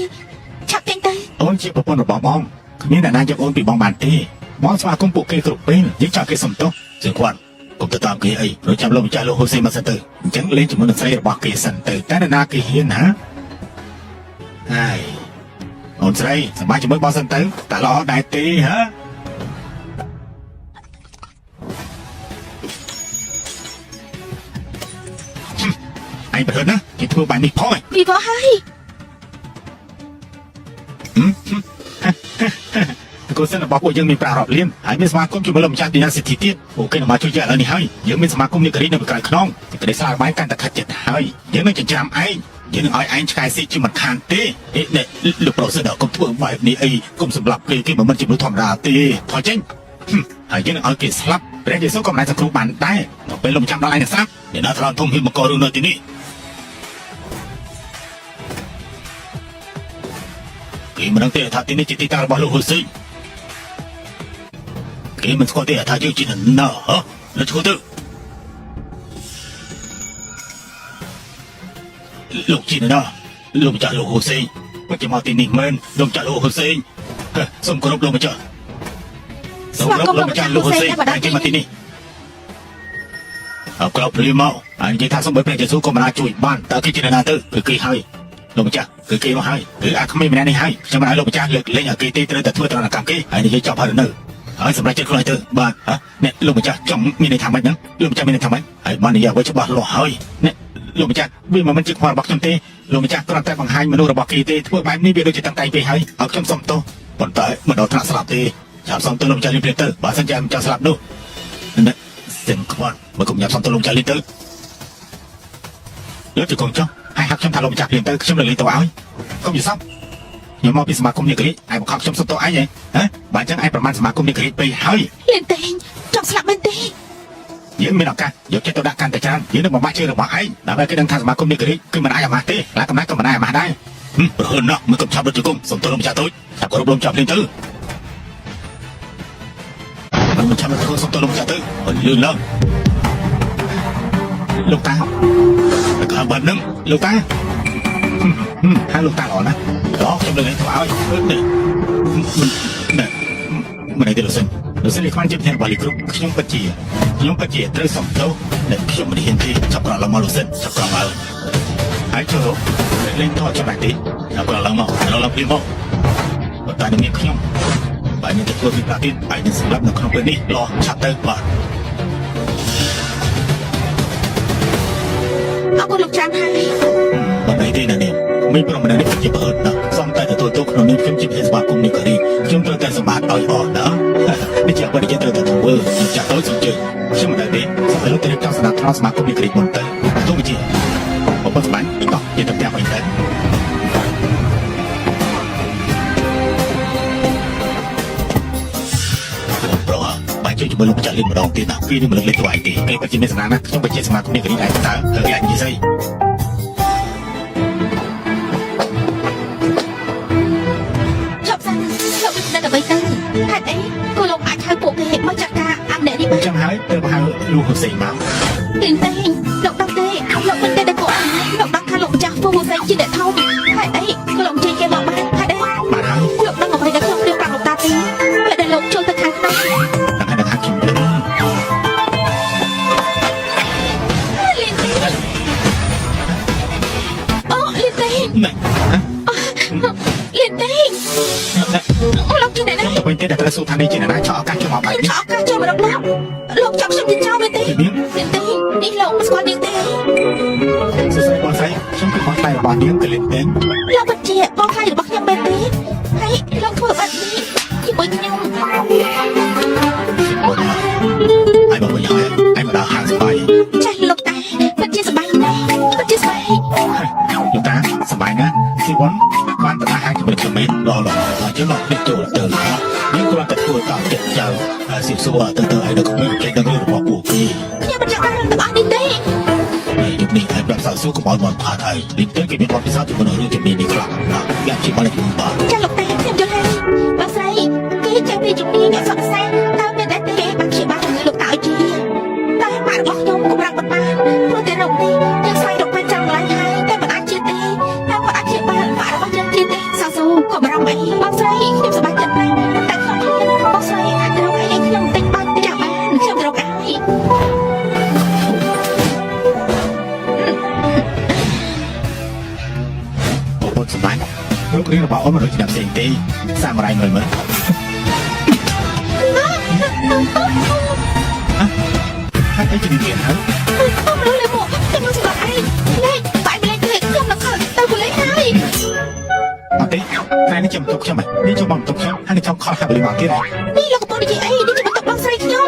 ឆាប់ចេញទៅអូនជាប្រពន្ធរបស់បងគ្មានអ្នកណាយកអូនពីបងបានទេបងស្វាគមន៍ពួកគេគ្រប់ពេលយើងចង់គេសំទោសជឿគាត់កុំទៅតាមគេអីព្រោះចាំលោកម្ចាស់លោកហ៊ូសេមកសិនទៅអញ្ចឹងលេងជាមួយនឹងស្រីរបស់គេសិនទៅតែអ្នកណាគេហ៊ានហើយអូនស្រីសប្បាយជាមួយបងសិនទៅតែល្អដែរទេឯងប្រហែលណាគេធ្វើបែបនេះផងពីបោះហើយកូនសិនរបស់ពួកយើងមានប្រារាប់លានហើយមានសមាគមជួយលើម្ចាស់ទីណាសិទ្ធិទៀតពួកគេនឹងមកជួយយកឥឡូវនេះហើយយើងមានសមាគមនេះក៏រីកនៅក្រៅខ្នងក្តីស្លាបាយកាន់តែខិតចិត្តហើយយើងនឹងចិញ្ចាំឯងយើងនឹងឲ្យឯងឆ្កែស៊ីជាមិនខានទេនេះលោកប្រុសសិនកុំធ្វើបែបនេះអីកុំសម្លាប់គេមិនជាមនុស្សធម្មតាទេថយចេញហើយយើងនឹងឲ្យគេស្លាប់ព្រះយេស៊ូវក៏មិនអាចសង្គ្រោះបានដែរដល់ពេលលោកម្ចាស់ដល់ឯងនឹងស្លាប់អ្នកណាត្រង់ធំហ៊ានមកករឿងនៅទីនេះគេមិនដឹងទេថាទីនេះជាទីតាំងរបស់លោកហ៊ូសេងគេមិនស្គាល់ទេថាយើងជានរណាលោកឈ្មោះទៅលោកជានរណាលោកម្ចាស់លោកហ៊ូសេងមកជាមកទីនេះមែនលោកម្ចាស់លោកហ៊ូសេងសូមគោរពលោកម្ចាស់សូមគោរពលោកម្ចាស់លោកហ៊ូសេងតែគេមកទីនេះអើក្រោបព្រាមមកអញនិយាយថាសូមបើព្រះយេស៊ូវក៏មិនអាចជួយបានតើគេជានរណាទៅគឺគេហើយលោកម្ចាស់គឺគេមកហើយគឺអាក្មេងម្នាក់នេះហើយខ្ញុំមិនឲ្យលោកម្ចាស់លើកលែងឲ្យគេទេត្រូវតែធ្វើត្រង់កម្មគេហើយនិយាយចប់ហើយនៅហើយសម្រាប់ចិត្តខ្លួនឯងទៅបាទអ្នកលោកម្ចាស់ចង់មានន័យថាម៉េចហ្នឹងលោកម្ចាស់មានន័យថាម៉េចហើយបាននិយាយអ្វីច្បាស់លាស់ហើយអ្នកលោកម្ចាស់វាមិនមែនជាខ្វល់របស់ខ្ញុំទេលោកម្ចាស់គ្រាន់តែបង្ហាញមនុស្សរបស់គេទេធ្វើបែបនេះវាដូចជាតាំងតែងពេកហើយឲ្យខ្ញុំសុំទោសប៉ុន្តែមិនដល់ថ្នាក់ស្លាប់ទេចាំសុំទោសលោកម្ចាស់លីព្រាទៅបើសិនជាមិនចង់ស្លាប់នោះអ្នកសិនខ្វល់បើកុំញ៉ាំសុំទោសលោកម្ចាស់លីទៅលើកទៅកុំចុះហើយហាក់ខ្ញុំថាលោកម្ចាស់ព្រាទៅខ្ញុំនឹងលីទៅឲ្យកុំយល់សោះ ខ្ញុំមកពីសមាគមនេះគ្រីឯងបង្ខំខ្ញុំសុំទោសអញហ៎បើអញ្ចឹងឯងប្រមាថសមាគមនេះគ្រីពេកហើយ លៀនតេងចង់ស្លាប់មែនទេ យើងមានឱកាសយកចិត្តទុកដាក់កាន់តែច្រើនយើងនឹងបំផាច់ជើងរបស់ឯងដើម្បីគេដឹងថាសមាគមនេះគ្រីគឺមិនអាចអាម៉ាស់ទេឡាកំណាច់ក៏មិនអាចអាម៉ាស់ដែរប្រហែលណាស់មើលកំឆាប់រត់ជង្គង់សុំទោសម្ចាស់តូចតែគោរពលោកចាប់លេងទៅមិនចាំទៅសុំទោសលោកចាស់ទៅអត់លឿនឡើងលោកតាកាលបាត់នឹងលោកតាហើយលោកតាល្អណាស់ដល់ខ្ញុំលើកធ្វើឲ្យនេះមិនទេលោកសិននេះខ្វាន់ជាផ្ទះបាលីគ្រប់ខ្ញុំពិតជាត្រូវសុំទោសដែលខ្ញុំមិនហ៊ានទេចាប់ក្រឡើងមកលោកសិនចាប់ក្រឡើងហើយចូលលេងតោះចាំតែចាប់ក្រឡើងមកឡើងពីមកបើតានឹងមានខ្ញុំបើមានទទួលពីប្រទេសឯងសម្រាប់នៅក្នុងពេលនេះលោះឆាប់ទៅបាទ អរគុណលោកច្រើនហើយ បើមិនទេណានេះមិនប្រមាណនេះជាប្រអើណាសំតែទទួលទោសក្នុងនេះខ្ញុំជាប្រធានសមាគមនេះក៏រីខ្ញុំត្រូវតែសម្បត្តិឲ្យអស់ណានេះជាបរិយាត្រូវតែធ្វើចាក់ទៅសុំជើងខ្ញុំមិនដែរទេសូមឲ្យលោកទៅរៀបចំស្នាដៃសមាគមនេះក៏រីមុនទៅទោះបីជាបងប្អូនស្បាញ់តោះជាទៅផ្ទះវិញទៅប្រហែលបាយជួយជាមួយលោកម្ចាស់លេងម្ដងទៀតណាពីនេះមិនលេងទៅឯងទេពេលពិតជាមានសំណាងណាខ្ញុំពិតជាសមាគមនេះក៏រីដែរតើហើយអាចនិយាយស្អី ហេតុអីគូលោកអាចហៅពួកគេមកចាត់ការអាប់អ្នកនេះបាន ចឹងហើយទៅហៅលោកហ៊ុនសែនមក លៀនតេងលោកដឹងទេលោកមិនទេដែលពួកអាយលោកដឹងថាលោកម្ចាស់ពូហ៊ុនសែនជាអ្នកធំហេតុអីគូលោកជិះគេមកបានហេតុអី បាទហើយ លោកដឹងអ្វីដែលខ្ញុំព្រៀងប្រាប់លោកតាទេពេលដែលលោកចូលទៅខាងក្នុង ដល់ថាខ្ញុំដឹង លៀនតេងអូលៀនតេង ណែ លៀនតេងអូលោកជាអ្នកណា វិញទេតែត្រូវសួរថានេះជាអ្នកណាឆក់ឱកាសចូលមកបែបនេះ ឆក់ឱកាសចូលមកដល់លោកចាប់ខ្ញុំជាចោលមែនទេលៀនតេងនេះលោកមិនស្គាល់នាងទេ សួស្ដីបងស្រីខ្ញុំគឺបងស្រីរបស់នាងកលិនពេង លោកពិតជាបងស្រីរបស់ខ្ញុំមែនទេហើយលោកធ្វើបែបនេះជាមួយខ្ញុំ បងហើយបងវិញហើយឯងមកដល់ហាងសបាយ ចាស់លោកតាពិតជាសប្បាយណាស់ពិតជាសប្បាយ លោកតាសបាយណាស់ស៊ីវ៉ាន់បានទៅហាងជាមួយខ្ញុំមែនដល់យើងមកនេះចូលទៅយើងគ្រាន់តែធ្វើតាមចិត្តចៅស៊ីសួរទៅឯនៅក្នុងគេដឹងរឿងរបស់ពួកគេ ខ្ញុំមិនចង់បានទាំងអស់នេះទេ យុគនេះឯងប្រាប់សៅស៊ូកុំឲ្យមកផាត់ហើយលីកទៅគេមានបទពិសោធន៍ជាមួយនឹងរឿងជំនាញនេះខ្លះណាយ៉ាងជាមកលេខបាទ ចាស់លោកតាខ្ញុំយល់ហើយបងស្រីគេចេះពីជំនាញអ្នកសិក្សាតើមានតែទេបានជាបានលោកតាឲ្យជាតែម៉ាក់របស់ខ្ញុំកម្រាស់មិនបានព្រោះតែរកនេះយើងស្វែងរកពេលចាំកន្លែងហើយតែមិនអាចជាទេតែមិនអាចជាបានម៉ាក់របស់យើងទៀតទេសាស៊ូក៏មិនរំអីបងស្រីខ្ញុំសប្បាយចិត្តណាស់តែខ្ញុំបងស្រីអាចរកអីឲ្យខ្ញុំតិចបានចាស់បានខ្ញុំរកអី បងប្អូនសម្លាញ់រូបរាងរបស់អូនមិនដូចជាអ្នកផ្សេងទេសាមរ៉ៃមើលមើលហើយតែជានិយាយហើយ អូមនុស្សលេមកខ្ញុំសម្រាប់ឯងលេងបាយម្លេះទេខ្ញុំនឹងខលទៅកលេងហើយ អត់ទេតែនេះជាបន្ទុកខ្ញុំនេះជាបន្ទុកខ្ញុំហើយនេះខ្ញុំខលហាប់លីមកទៀត នេះលោកកំពុងនិយាយអីនេះជាបន្ទប់បងស្រីខ្ញុំ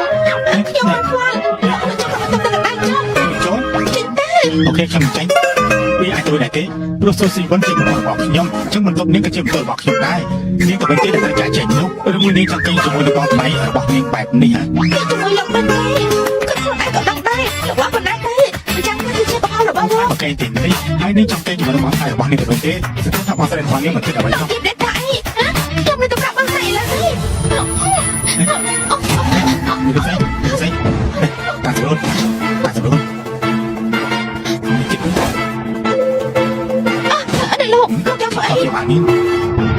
ខ្ញុំមិនខ្វល់លោកនឹងចង់បន្ទប់ទៅដៃខ្ញុំ ចូល ចេញទៅ អូខេខ្ញុំចេញវាអាចទៅដែរទេព្រោះសូស៊ីវ៉ាន់ជាបន្ទុករបស់ខ្ញុំអញ្ចឹងបន្ទុកនេះក៏ជាបន្ទុករបស់ខ្ញុំដែរនាងក៏មិនទេដែលចាក់ចេញនោះឬមួយនាងចង់ចេញជាមួយនឹងបងថ្លៃរបស់នាងបែបនេះហ៎ គេជាមួយលោកមិនទេគាត់ខ្លួនឯងក៏ដឹងដែរលោកបងប៉ុណ្ណាទេអញ្ចឹងគឺជាកំហុសរបស់លោក អូខេទេនេះហើយនាងចង់ចេញជាមួយនឹងបងថ្លៃរបស់នាងក៏មិនទេសួរថាបងថ្លៃរបស់នាងមិនគិតអ្វីនោះ គេតែឯងខ្ញុំនឹងទៅប្រាប់បងស្រីឡើយ នេះស្អីតាស្រូននេះលោកខ្ញុំចង់ធ្វើអី អត់បាននេះ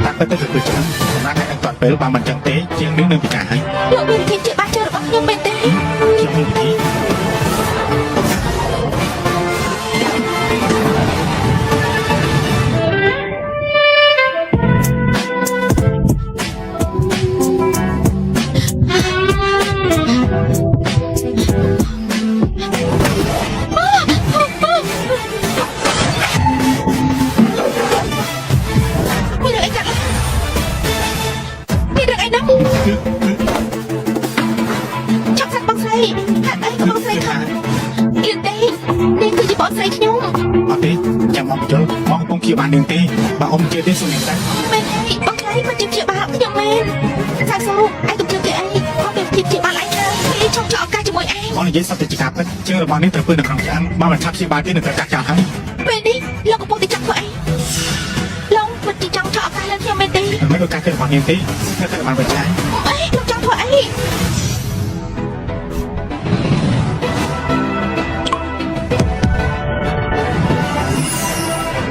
តាទៅទៅចាំសម្រាប់ឲ្យអត់ពេលបើមិនចឹងទេជាងនឹងពិការហើយ លោកមានវិធីជាបាច់ជើរបស់ខ្ញុំមែនទេ ខ្ញុំមានវិធី ចាប់សាច់បងស្រីហាត់អីក៏បងស្រីខំលៀនទេនេះគឺជាបងស្រីខ្ញុំ អត់ទេចាំមកចូលមកកំពុងគៀបបាននឹងទេបើអ៊ំជឿទេសួរនឹងតែ មែនទេ មែនសាសូឯងកុំជឿគេអីអត់មានភាពជាបានឯងហើយឈប់ចោលឱកាសជាមួយឯង អូននិយាយសត្វតែជាការពិតជើងរបស់នេះត្រូវពើនៅក្នុងឆ្អឹងបើមិនឆាប់ព្យាបាលទេនឹងត្រូវកាត់ចោលហើយ ពេលនេះលោកកំពុងតែចង់ធ្វើអីលោកពិតជាចង់ចោលឱកាសលើខ្ញុំមែនទេ មិនដូចការគិតរបស់នាងទេនៅតែបានបញ្ចាយ អីលោកចង់ធ្វើអី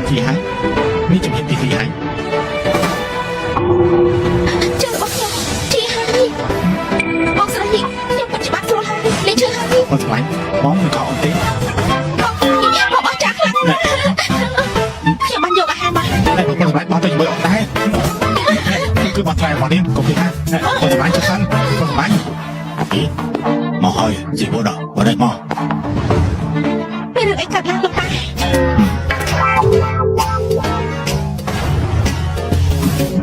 ទីហើយនេះជំហានទី2ហើយ ជើងរបស់ខ្ញុំជាហើយបងស្រីខ្ញុំពិតជាបានស្រួលហើយលេងជើងហើយ បងស្លាញ់បងមិនខកអូនទេ បងអស់ចាស់ខ្លាំងណាស់ខ្ញុំបានយកអាហារមក តែបងស្លាញ់បងទៅជាមួយអូនដែរគឺបងថ្លៃរបស់នាងកុំភ្លេចណាបងស្លាញ់ចុះសិនបងស្លាញ់មកហើយជីវដល់បងនេះមក មានរឿងអីកើតឡើងលោកតា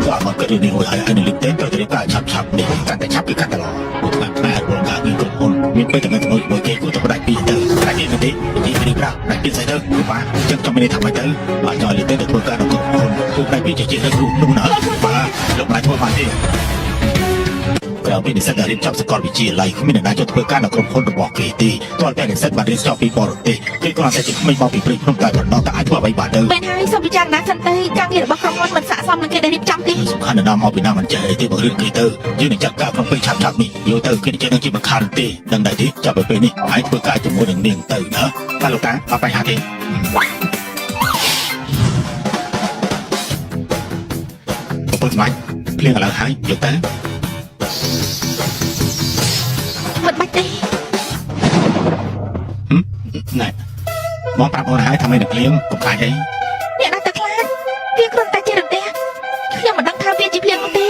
ก็มันก็เรื่องนี้ว่าให้ในลิฟต์เต้นก็จะได้กล้าฉับนี่การแต่ฉับคือการตลอดบุตรแม่บริการเงินกลุ่มคนมีไปถึงเงินจำนวนโดยเกกูต้องได้ปีเตอร์ได้ปีนั่นเองปีไม่ได้ปราบได้ปีไซเดอร์หรือว่าจังจะไม่ได้ทำอะไรเตอร์มาจอยลิฟต์เต้นแต่บริการของคนคือได้ปีจริงๆแล้วรู้นู่นนะมาลงมาทั่วมาที่เราไม่ได้สักการเรียนจบสกอร์วิจิไลเขาไม่ได้นายจะเพื่อการเอากรมพลระบอกเกตีตอนแรกเรียนเซตบัตรเรียนจบปีปอร์ตีที่ก่อนแต่จิตไม่มองปีปริพรุ่งกายบนนอกแต่อาจว่าใบบาดเดิม เป็นហើយសូមពិចារណាសិនទៅការងាររបស់ក្រុមហ៊ុនមិនស័ក្តិសមនឹងគេដែលរៀបចំទេ សំខាន់ណាស់មកពីណាមិនចេះអីទេបើរឿងគេទៅយើងនឹងចាត់ការក្នុងពេលឆាប់ៗនេះយកទៅគេចេះនឹងជាមិនខានទេដឹងដែរទេចាប់ទៅពេលនេះហើយធ្វើការជាមួយនឹងនាងទៅណាបាទលោកតាអត់បញ្ហាទេបងស្មាញ់ភ្លៀងឥឡូវហើយយកទៅ មិនបាច់ទេ ណែបងប្រាប់អូនហើយថាមិននឹងភ្លៀងកុំខ្លាចអី អ្នកណាទៅខ្លាចវាគ្រាន់តែជារន្ទះខ្ញុំមិនដឹងថាវាជាភ្លៀងនោះទេ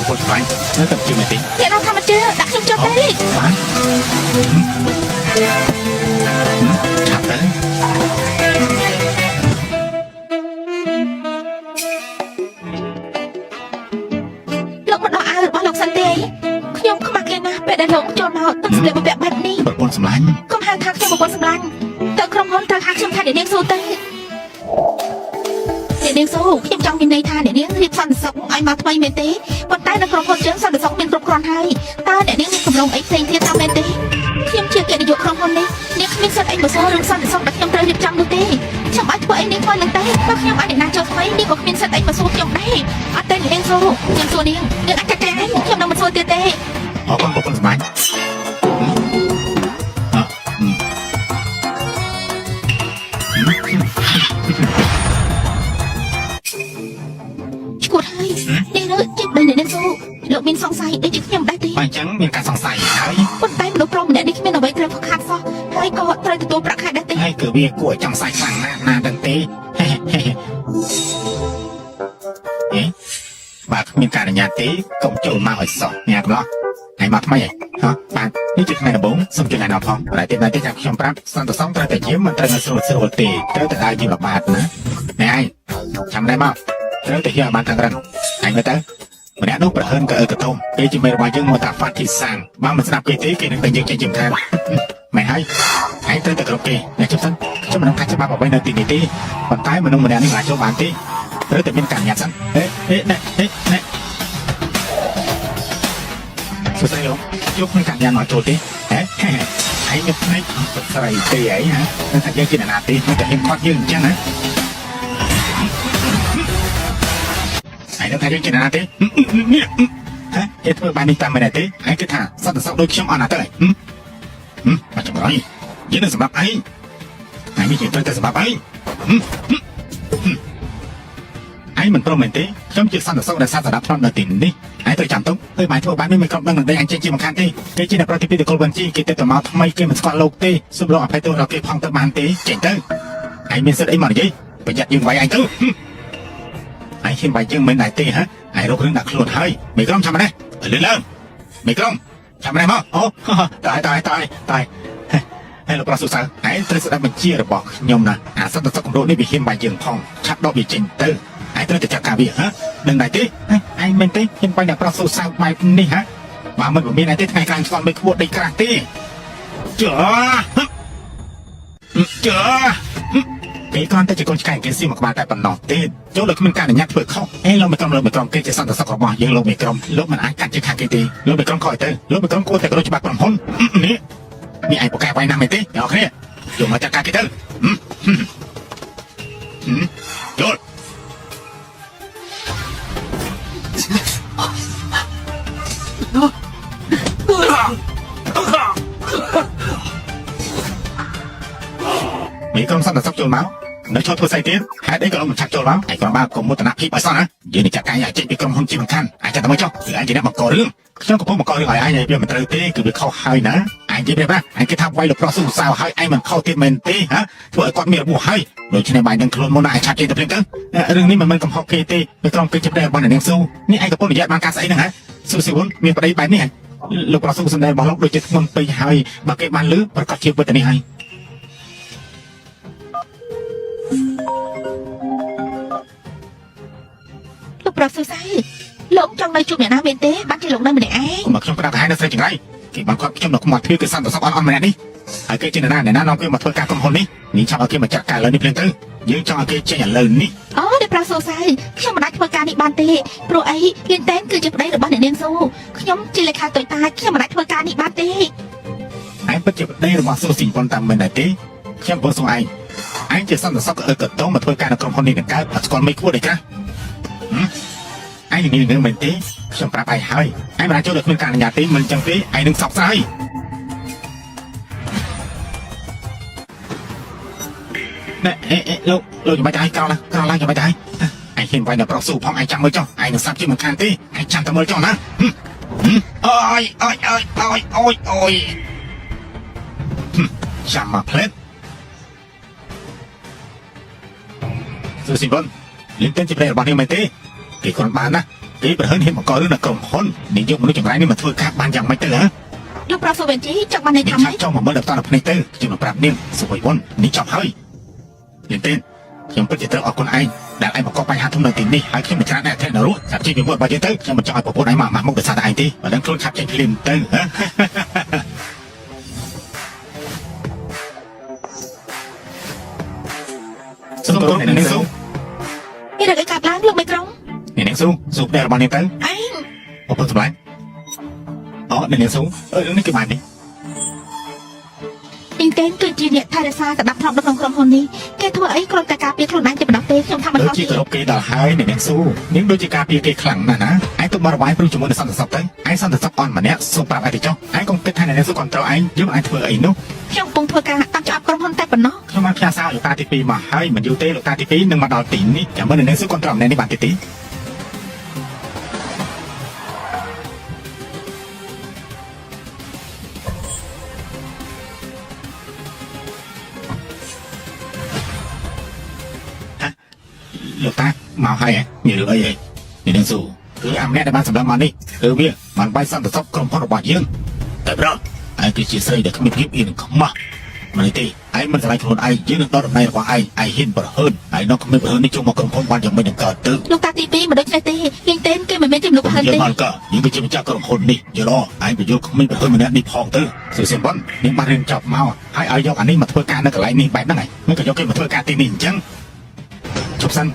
បងស្មាញ់នៅតែជឿមែនទេ អ្នកណាថាមិនជឿដាក់ខ្ញុំចុះទេ បានឆាប់ទៅ លោកមិនដោះអាវរបស់លោកសិនទេខ្ញុំខ្មាស់គេណាស់ពេលដែលលោកចូលមកទឹកស្លៀកបំពាក់បែបនេះ ប្រពន្ធសម្លាញ់ កុំហៅថាខ្ញុំប្រពន្ធសម្លាញ់ទៅក្រុមហ៊ុនត្រូវហៅខ្ញុំថាអ្នកនាងស៊ូទៅអ្នកនាងស៊ូខ្ញុំចង់មានន័យថាអ្នកនាងរៀបសន្តិសុខឲ្យមកថ្មីមែនទេប៉ុន្តែនៅក្រុមហ៊ុនយើងសន្តិសុខមានគ្រប់គ្រាន់ហើយតើអ្នកនាងមានកម្រងអីផ្សេងទៀតតាមមែនទេខ្ញុំជាកិត្តិយសក្រុមហ៊ុននេះនាងគ្មានសិទ្ធិអីមកសួររឿងសន្តិសុខដែលខ្ញុំត្រូវរៀបចំនោះទេខ្ញុំអាចធ្វើអីនាងខ្វល់នឹងទេបើខ្ញុំអាចអ្នកណាចូលថ្មីនាងក៏គ្មានសិទ្ធិអីមកសួរខ្ញុំដែរអត់ទេអ្នកនាងស៊ូខ្ញុំសួរនាងអាចចាត់ការខ្ញុំនឹងមិនសួរទៀតទេ អរគុណប្រពន្ធសម្លាញ់ ឈួតហើយនេះរើជិះដល់អ្នកនាងស៊ូលោកមានសង្ស័យដូចជាខ្ញុំដែរទេ បើអញ្ចឹងមានការសង្ស័យហើយ ប៉ុន្តែមនុស្សប្រុសម្នាក់នេះគ្មានអ្វីត្រូវខកខានសោះហើយក៏ត្រូវទទួលប្រាក់ខែដែរទេ ហើយគឺវាគួរឲ្យចង់សាយខ្លាំងណាស់ណាដឹងទេហេបើគ្មានការអនុញ្ញាតទេកុំចូលមកឲ្យសោះញ៉ាកំឡោះហើយមកថ្មីហ៎បាទនេះជាថ្ងៃដំបូងសូមជួយណែនាំផងតែទៀតណាទេចាំខ្ញុំប្រាប់សន្តិសុខត្រូវតែយាមមិនត្រូវនៅស្រួលទេត្រូវតែដើរយឺរបបាតណាណែឯងចាំដែរមកត្រូវតែយកបានទាំងរឹងឯងមើលទៅម្នាក់នោះប្រហែលក៏អើកតុំពេលជាមេរបស់យើងមកតាហ្វាត់ទីសាំងបើមិនស្ដាប់គេទេគេនឹងតែយើងចេញជាខានមិនហើយឯងត្រូវតែគ្រប់គេអ្នកជិះសិនខ្ញុំមិនដឹងថាច្បាប់អ្វីនៅទីនេះទេប៉ុន្តែមនុស្សម្នាក់នេះមិនអាចចូលបានទេត្រូវតែមានការញ៉ាំសិនណែសួស្ដីលោកយកក្នុងការញ៉ាំមកចូលទេហេឯងមានផ្នែកស្រីទេអីហ៎នឹងថាយើងជាអ្នកណាទេមិនតែហ៊ានខាត់យើងអញ្ចឹងណាឯងនឹងថាយើងជាអ្នកណាទេហ៎គេធ្វើបាននេះតាមមែនទេឯងគិតថាសត្វសក់ដូចខ្ញុំអត់ណាទៅមកចម្រៃយើងនឹងសម្រាប់ឯងមានជាត្រូវតែសម្រាប់ឯងឯងមិនព្រមមែនទេខ្ញុំជាសន្តិសុខដែលសាស្ត្រដាប់ផ្នត់នៅទីនេះឯងត្រូវចាំទុកទៅបាយធ្វើបាននេះមិនគ្រប់ដឹងនឹងអញចេញជាមិនខានទេគេជាអ្នកប្រតិភិតកុលបញ្ជីគេទៅមកថ្មីគេមិនស្គាល់លោកទេសូមរកអភ័យទោសដល់គេផងទៅបានទេចេញទៅឯងមានសិទ្ធិអីមកនិយាយប្រយ័ត្នយើងវាយឯងទៅឯងហ៊ានវាយយើងមិនដែរទេហ៎ឯងរករឿងដាក់ខ្លួនហើយមេក្រុមចាំនេះលឿនឡើងមេក្រុមចាំនេះមកអូតើហើយលោកប្រុសសុសាឯងត្រូវស្ដាប់បញ្ជារបស់ខ្ញុំណាអាសន្តិសុខគម្រោងនេះវាហ៊ានវាយយើងផងឆាប់ដកវាចេញទៅឯងត្រូវតែចាត់ការវាហ៎ដឹងដែរទេឯងមែនទេខ្ញុំបាញ់អ្នកប្រុសសុសាបែបនេះហ៎បើមិនមានឯទេថ្ងៃក្រោយស្គាល់មិនក្បួតដីក្រាស់ទេចុះ เจอគេគ្រាន់តែជាកូនឆ្កែគេស៊ីមកក្បាលតែប៉ុណ្ណោះទេចូលលោកគ្មានការអនុញ្ញាតធ្វើខុសលោកមិនក្រុមគេជាសន្តិសុខរបស់យើងលោកមិនក្រុមលោកមិនអាចកាត់ជាខាងគេទេលោកមិនក្រុមខុសទៅលោកមិនក្រុមគួរតែគោរពច្បាប់ក្រុមហ៊ុននេះឯងប្រកែកវាយណាស់មែនទេអ្នកគ្នាយកមកចាត់ការគេទៅចូលមីក្រុមសន្តិសុខចូលមកនៅឈរធ្វើស្អីទៀតហេតុអីក៏មិនឆាប់ចូលមកឯងគ្រាន់បើកុំមោទនភាពឲ្យសោះណាយើងនឹងចាត់ការឲ្យចេញពីក្រុមហ៊ុនជាមិនខានអាចចាំតែមកចុះគឺឯងជាអ្នកបង្ករឿងខ្ញុំកំពុងបង្ករឿងឲ្យឯងវាមិនត្រូវទេគឺវាខុសហើយណាឯងនិយាយប្រាប់ណាឯងគេថាវាយលោកប្រុសស៊ូសាវហើយឯងមិនខុសទៀតមែនទេហ៎ធ្វើឲ្យគាត់មានរបួសហើយដូច្នេះបាយនឹងខ្លួនមុនណាឯងឆាប់ចេញទៅព្រឹងទៅរឿងនេះមិនមែនកំហុសគេទេវាក្រុមគេជាប្តីរបស់នាងស៊ូនេះឯងកំពុងនិយាយបានការស្អីហ្នឹងហ៎ស៊ូស៊ីវុនមានប្តីបែបនេះហ៎លោកប្រុសស៊ូសម្ដែងរបស់លោកដូចជាធ្ងន់ពេកហើយបើគេបានលឺប្រកាសជាវិទ្យានេះហើយលោកប្រុសស៊ូសាលោកចង់នៅជួបអ្នកណាមែនទេបានជាលោកនៅម្នាក់ឯងមកខ្ញុំប្រាប់ទៅឲ្យនៅស្រីចង្រៃគេបានគាត់ខ្ញុំនៅខ្មាត់ធឿគឺសន្តិសុខអន់ម្នាក់នេះហើយគេជាអ្នកណានាំគេមកធ្វើការក្រុមហ៊ុននេះនេះចង់ឲ្យគេមកចាត់ការលើនេះភ្លាមទៅយើងចង់ឲ្យគេចេញឥឡូវនេះអូអ្នកប្រុសស៊ូសាខ្ញុំមិនអាចធ្វើការនេះបានទេព្រោះអីលៀនតែនគឺជាប្តីរបស់អ្នកនាងស៊ូខ្ញុំជាលេខាតូចតាចខ្ញុំមិនអាចធ្វើការនេះបានទេឯងពិតជាប្តីរបស់ស៊ូស៊ីប៉ុនតាមមិនដែរទេខ្ញុំបងស៊ូឯងជាសន្តិសុខក៏តោមកធ្វើការនៅក្រុមហ៊ុននេះនឹងកើតអត់ស្គាល់មិនគួរទេចាឯងនឹងមែនទេខ្ញុំប្រាប់ឯងហើយឯងមិនអាចចូលដល់គ្មានការអនុញ្ញាតទេមិនចឹងទេឯងនឹងសោកស្ដាយណែលោកចាំបាច់ទៅឲ្យក្រោលឡើងចាំបាច់ទៅឲ្យឯងហ៊ានវាយនៅប្រុសស៊ូផងឯងចាំមើលចុះឯងនឹងស្លាប់ជាមិនខានទេឯងចាំតែមើលចុះណាអូយចាំមកផ្លែតស៊ូស៊ីប៉ុនលៀនតែជាប្តីរបស់នាងមែនទេគេគ្រាន់បានណាគេប្រហែលហ៊ានបង្ករឿងនៅក្រុមហ៊ុននេះយកមនុស្សចង្រៃនេះមកធ្វើការបានយ៉ាងម៉េចទៅហ៎លោកប្រុសស៊ូវិនជីចង់បានន័យថាម៉េចចង់មកមើលដល់តនៅភ្នែកទៅខ្ញុំនឹងប្រាប់នាងសុវ័យវុននេះចប់ហើយលៀនទេខ្ញុំពិតជាត្រូវអរគុណឯងដែលឯងបង្កបញ្ហាធំនៅទីនេះហើយខ្ញុំមិនច្រើនអ្នកថែនរស់ចាប់ជិះពីមុខរបស់យើងទៅខ្ញុំមិនចង់ឲ្យប្រពន្ធឯងមកមុខដោយសារតែឯងទេបើដឹងខ្លួនឆាប់ចេញភ្លាមទៅសុំទោសអ្នកនាងស៊ូមានរឿងអីកើតឡើងលោកមេក្រុងអ្នកនាងស៊ូប្តីរបស់នាងទៅឯងប្រពន្ធសម្លាញ់អ្នកនាងស៊ូនេះគឺបាននេះលៀនតែនគឺជាអ្នកថែរក្សាសណ្ដាប់ធ្នាប់នៅក្នុងក្រុមហ៊ុននេះគេធ្វើអីគ្រាន់តែការពារខ្លួនឯងតែប៉ុណ្ណោះទេខ្ញុំថាមិនខុសទេដូចជាគោរពគេដល់ហើយអ្នកនាងស៊ូនាងដូចជាការពារគេខ្លាំងណាស់ណាឯងទៅបរិវាយព្រោះជាមួយនឹងសន្តិសុខទៅឯងសន្តិសុខអន់ម្នាក់សូមប្រាប់ឯងទៅចុះឯងកុំគិតថាអ្នកនាងស៊ូគាត់ត្រូវឯងយើងអាចធ្វើអីនោះខ្ញុំកំពុងធ្វើការតាមច្បាប់ក្រុមហ៊ុនតែប៉ុណ្ណោះខ្ញុំបានផ្ញើសារលោកតាទី2មកហើយមិនយូរទេលោកតាទី2នឹងមកដល់ទីនេះចាំមើលអ្នកនាងស៊ូគាត់ត្រូវម្នាក់នេះបានទេលោកតាមកហើយមានរឿងអីនេះនាងស៊ូគឺអាម្នាក់ដែលបានសម្លឹងមកនេះគឺវាបានបាយសន្តិសុខក្រុមហ៊ុនរបស់យើងតែប្រឯងគឺជាស្រីដែលគ្មានភាពអៀនខ្មាស់មិនទេឯងមិនឆ្លៃខ្លួនឯងយើងនឹងដល់ដំណើររបស់ឯងហ៊ានប្រហើនឯងនោះគ្មានប្រហើននេះចូលមកក្រុមហ៊ុនបានយ៉ាងមិននឹងកើតទៅលោកតាទី2មិនដូចនេះទេលៀងតែនគេមិនមែនជាមនុស្សប្រហើនទេយើងបានក៏យើងគឺជាម្ចាស់ក្រុមហ៊ុននេះយល់ឯងបញ្យល់គ្មានប្រហើនម្នាក់នេះផងទៅស៊ូស៊ីប៉ុននាងបានរៀនចប់មកហើយឲ្យយកអានេះមកធ្វើការនៅកន្លែងនេះបែបហ្នឹងហើយមិនក៏យកគេមកធ្វើការទីនេះអញ្ចឹងជប់សិន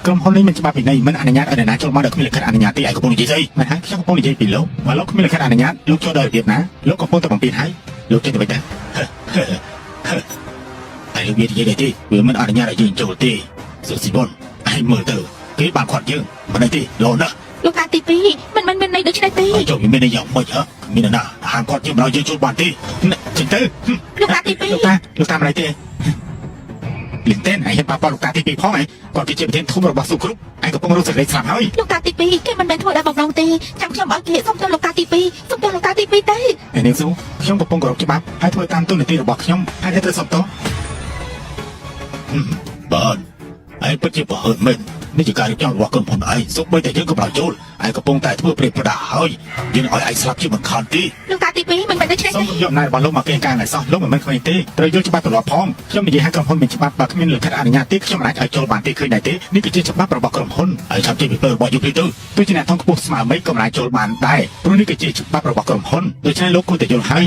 ក្រុមហ៊ុននេះមានច្បាប់វិន័យមិនអនុញ្ញាតឲ្យអ្នកណាចូលមកដោយគ្មានលិខិតអនុញ្ញាតទេឯងកំពុងនិយាយស្អីមិនហើយខ្ញុំកំពុងនិយាយពីលោកបើលោកគ្មានលិខិតអនុញ្ញាតលោកចូលដោយរបៀបណាលោកកំពុងតែបំពេញហើយលោកចេះតែមិនដែរហើយលោកនិយាយទេវាមិនអនុញ្ញាតឲ្យយើងចូលទេស៊ូស៊ីប៉ុនឯងមើលទៅគេបានខាត់យើងមិនទេលោណាលោកតាទី2មិនមានន័យដូចនេះទេចូលមានន័យយ៉ាងម៉េចហ៎មានណាហាមគាត់យើងមិនឲ្យយើងចូលបានទេចេញទៅលោកតាទី2លោកតាមិនទេលៀនតែនឯងហ៊ានប៉ះពាល់លោកតាទី2ផងឯងគាត់គឺជាប្រធានធំរបស់ស៊ូគ្រប់ឯងកំពុងរស់សេរីស្លាប់ហើយលោកតាទី2គេមិនមែនធ្វើដោយបំណងទេចាំខ្ញុំឲ្យគេសុំទោសលោកតាទី2សុំទោសលោកតាទី2ទេនាងស៊ូខ្ញុំកំពុងគោរពច្បាប់ហើយធ្វើតាមទូនីតិរបស់ខ្ញុំហើយត្រូវសុំទោសបានឯងពិតជាប្រហើនមែននេះជាការរៀបចំរបស់ក្រុមហ៊ុនឯងសូម្បីតែយើងក៏ប្រចូលឯងកំពុងតែធ្វើព្រឹត្តិប្រដាហើយយើងឲ្យឯងស្លាប់ជាមិនខានទេលោកតាទី2មិនមែនដូចនេះទេសូមយកអំណាចរបស់លោកមកកេងការឯសោះលោកមិនមែនគ្មានទេត្រូវយកច្បាប់ទម្លាប់ផងខ្ញុំនិយាយឲ្យក្រុមហ៊ុនមានច្បាប់បើគ្មានលិខិតអនុញ្ញាតទេខ្ញុំមិនអាចឲ្យចូលបានទេឃើញដែរទេនេះគឺជាច្បាប់របស់ក្រុមហ៊ុនហើយឆាប់ចេញពីពើរបស់យើងទៅទោះជាអ្នកថងខ្ពស់ស្មើមិនក៏មិនអាចចូលបានដែរព្រោះនេះគឺជាច្បាប់របស់ក្រុមហ៊ុនដូច្នេះលោកគួរតែយល់ហើយ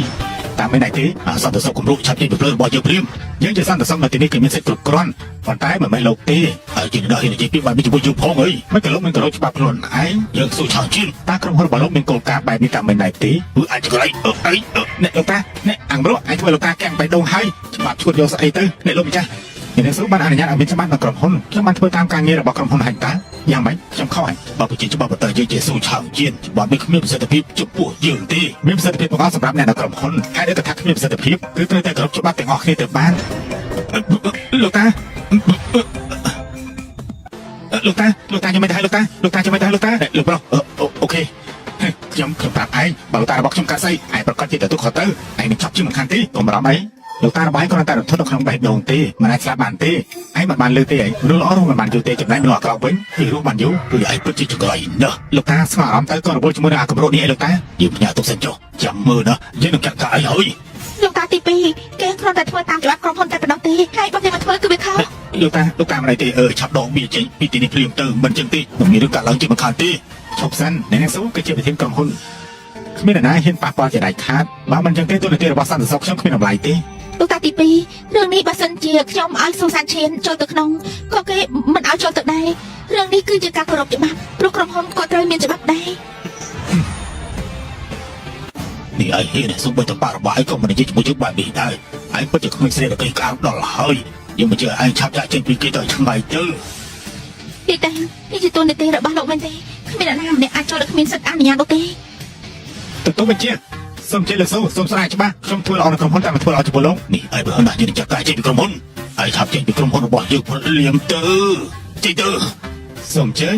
តាមមិនណៃទេសន្តិសុខគម្រោងឆាប់ចេញពីភ្លើរបស់យើងព្រាមយើងជាសន្តិសុខនៅទីនេះគឺមានសិទ្ធិគ្រប់គ្រាន់ប៉ុន្តែមិនមែនលោកទេហើយជាអ្នកហ៊ាននិយាយពីបែបនេះជាមួយយើងផងអីមិនក៏លោកមិនក៏លោកច្បាប់ខ្លួនឯងយើងស៊ូឆាវជឿនតើក្រុមហ៊ុនរបស់លោកមានគោលការណ៍បែបនេះតាមមិនណៃទេគឺអាចជាកន្លែងអ្នកលោកតាអ្នកអង្គរអញធ្វើលោកតាកាំងបេះដូងហើយច្បាប់ឈួតយកស្អីទៅអ្នកលោកម្ចាស់អ្នកស្រុកបានអនុញ្ញាតឲ្យមានច្បាប់នៅក្រុមហ៊ុនខ្ញុំបានធ្វើតាមការងាររបស់ក្រុមហ៊ុនហើយតាយ៉ាងម៉េចខ្ញុំខុសហើយបើប្រជាច្បាប់បន្តយើងជាស៊ូឆាវជឿនច្បាប់នេះគ្មានប្រសិទ្ធភាពចំពោះយើងទេមានប្រសិទ្ធភាពផងសម្រាប់អ្នកនៅក្រុមហ៊ុនហើយដែលថាគ្មានប្រសិទ្ធភាពគឺត្រូវតែគោរពច្បាប់ទាំងអស់គ្នាទៅបានលោកតាខ្ញុំមិនដែរលោកតាខ្ញុំមិនដែរលោកតាលោកប្រុសអូខេខ្ញុំប្រាប់ឯងបើលោកតារបស់ខ្ញុំកាត់ស្អីឯងប្រកាសជាទទួលខុសទៅឯងនឹងចាប់ជាមិនខានទេកុំបារម្ភអីលោកតារបស់ឯងគ្រាន់តែរត់នៅក្នុងបេះដូងទេមិនអាចស្លាប់បានទេឯងមិនបានលើទេឯងរស់ល្អរស់មិនបានយូរទេចំណែកមនុស្សអាក្រក់វិញគឺរស់បានយូរគឺឯងពិតជាចង្រៃណាស់លោកតាស្មានអារម្មណ៍ទៅក៏រវល់ជាមួយនឹងអាកម្រោនេះឯងលោកតាយើងផ្ញើទុកសិនចុះចាំមើលណាយើងនឹងចាត់ការអីហើយលោកតាទី2គេគ្រាន់តែធ្វើតាមច្បាប់ក្រុមហ៊ុនតែប៉ុណ្ណោះទេហើយបើគេមកធ្វើគឺវាខុសលោកតាមិនអីទេឆាប់ដងបៀចេញពីទីនេះព្រាមទៅមិនចឹងទេមិនមានរឿងកើតឡើងជាមិនខានទេឈប់សិនអ្នកស៊ូគឺជាប្រធានក្រុមហ៊ុនគ្មានអ្នកណាហ៊ានប៉ះពាល់ជាដាច់ខាតបើមិនចឹងទេទូនាទីរបស់សន្តិសុខខ្ញុំគ្មានតម្លៃទេលោកតាទី2រឿងនេះបើសិនជាខ្ញុំឲ្យស៊ូសានឈៀនចូលទៅក្នុងក៏គេមិនឲ្យចូលទៅដែររឿងនេះគឺជាការគោរពច្បាប់ព្រោះក្រុមហ៊ុនក៏ត្រូវមានច្បាប់ដែរនេះឯងហ៊ានសុំបើតបាក់របស់ឯងក៏មិននិយាយជាមួយយើងបែបនេះដែរឯងពិតជាគ្មានស្រីតែគេក្អោបដល់ហើយយើងមិនជឿឯងឆាប់ចាក់ចេញពីគេទៅឆ្ងាយទៅទីតានេះជាទូនាទីរបស់លោកមែនទេគ្មានអ្នកណាម្នាក់អាចចូលដល់គ្មានសិទ្ធិអនុញ្ញាតនោះទេទទួលបញ្ជាសូមជិះលើសូសូមស្រាយច្បាស់ខ្ញុំធ្វើល្អនៅក្រុមហ៊ុនតែមិនធ្វើល្អចំពោះលោកនេះឯងបើណាយើងចាក់ការចេញពីក្រុមហ៊ុនឯងឆាប់ចេញពីក្រុមហ៊ុនរបស់យើងពលលៀមទៅចេញទៅសូមចេញ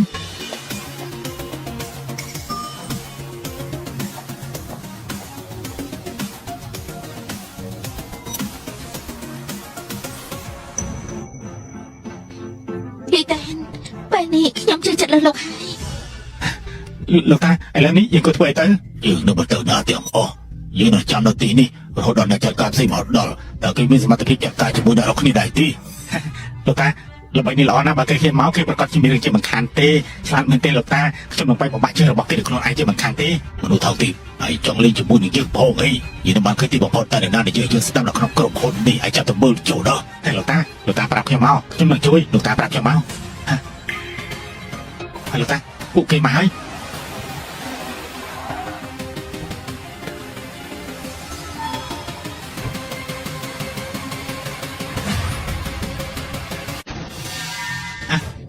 ទីតាពេលនេះខ្ញុំជឿចិត្តលើលោកហើយលោកតាឥឡូវនេះយើងក៏ធ្វើអីទៅយើងនៅបន្តដើរទាំងអស់យើងនឹងចាំនៅទីនេះរហូតដល់អ្នកចាត់ការផ្សេងមកដល់តើគេមានសមត្ថភាពចាត់ការជាមួយអ្នករកគ្នាដែរទេលោកតាល្បីនេះល្អណាស់បើគេហ៊ានមកគេប្រកាសជាមានរឿងជាមិនខានទេឆ្លាតមែនទេលោកតាខ្ញុំនឹងបែកបំបាក់ជើងរបស់គេទៅខ្លួនឯងជាមិនខានទេមនុស្សថោកទីហើយចង់លេងជាមួយនឹងយើងផងអីយើងនឹងបានឃើញទីបំផុតតែណានិយាយយើងស្ដាប់នៅក្នុងក្រុមហ៊ុននេះឯងចាប់ទៅមើលចូលដល់តែលោកតាប្រាប់ខ្ញុំមកខ្ញុំនឹងជួយលោកតាប្រាប់ខ្ញុំមកហើយលោកតាពួកគេមកហើយ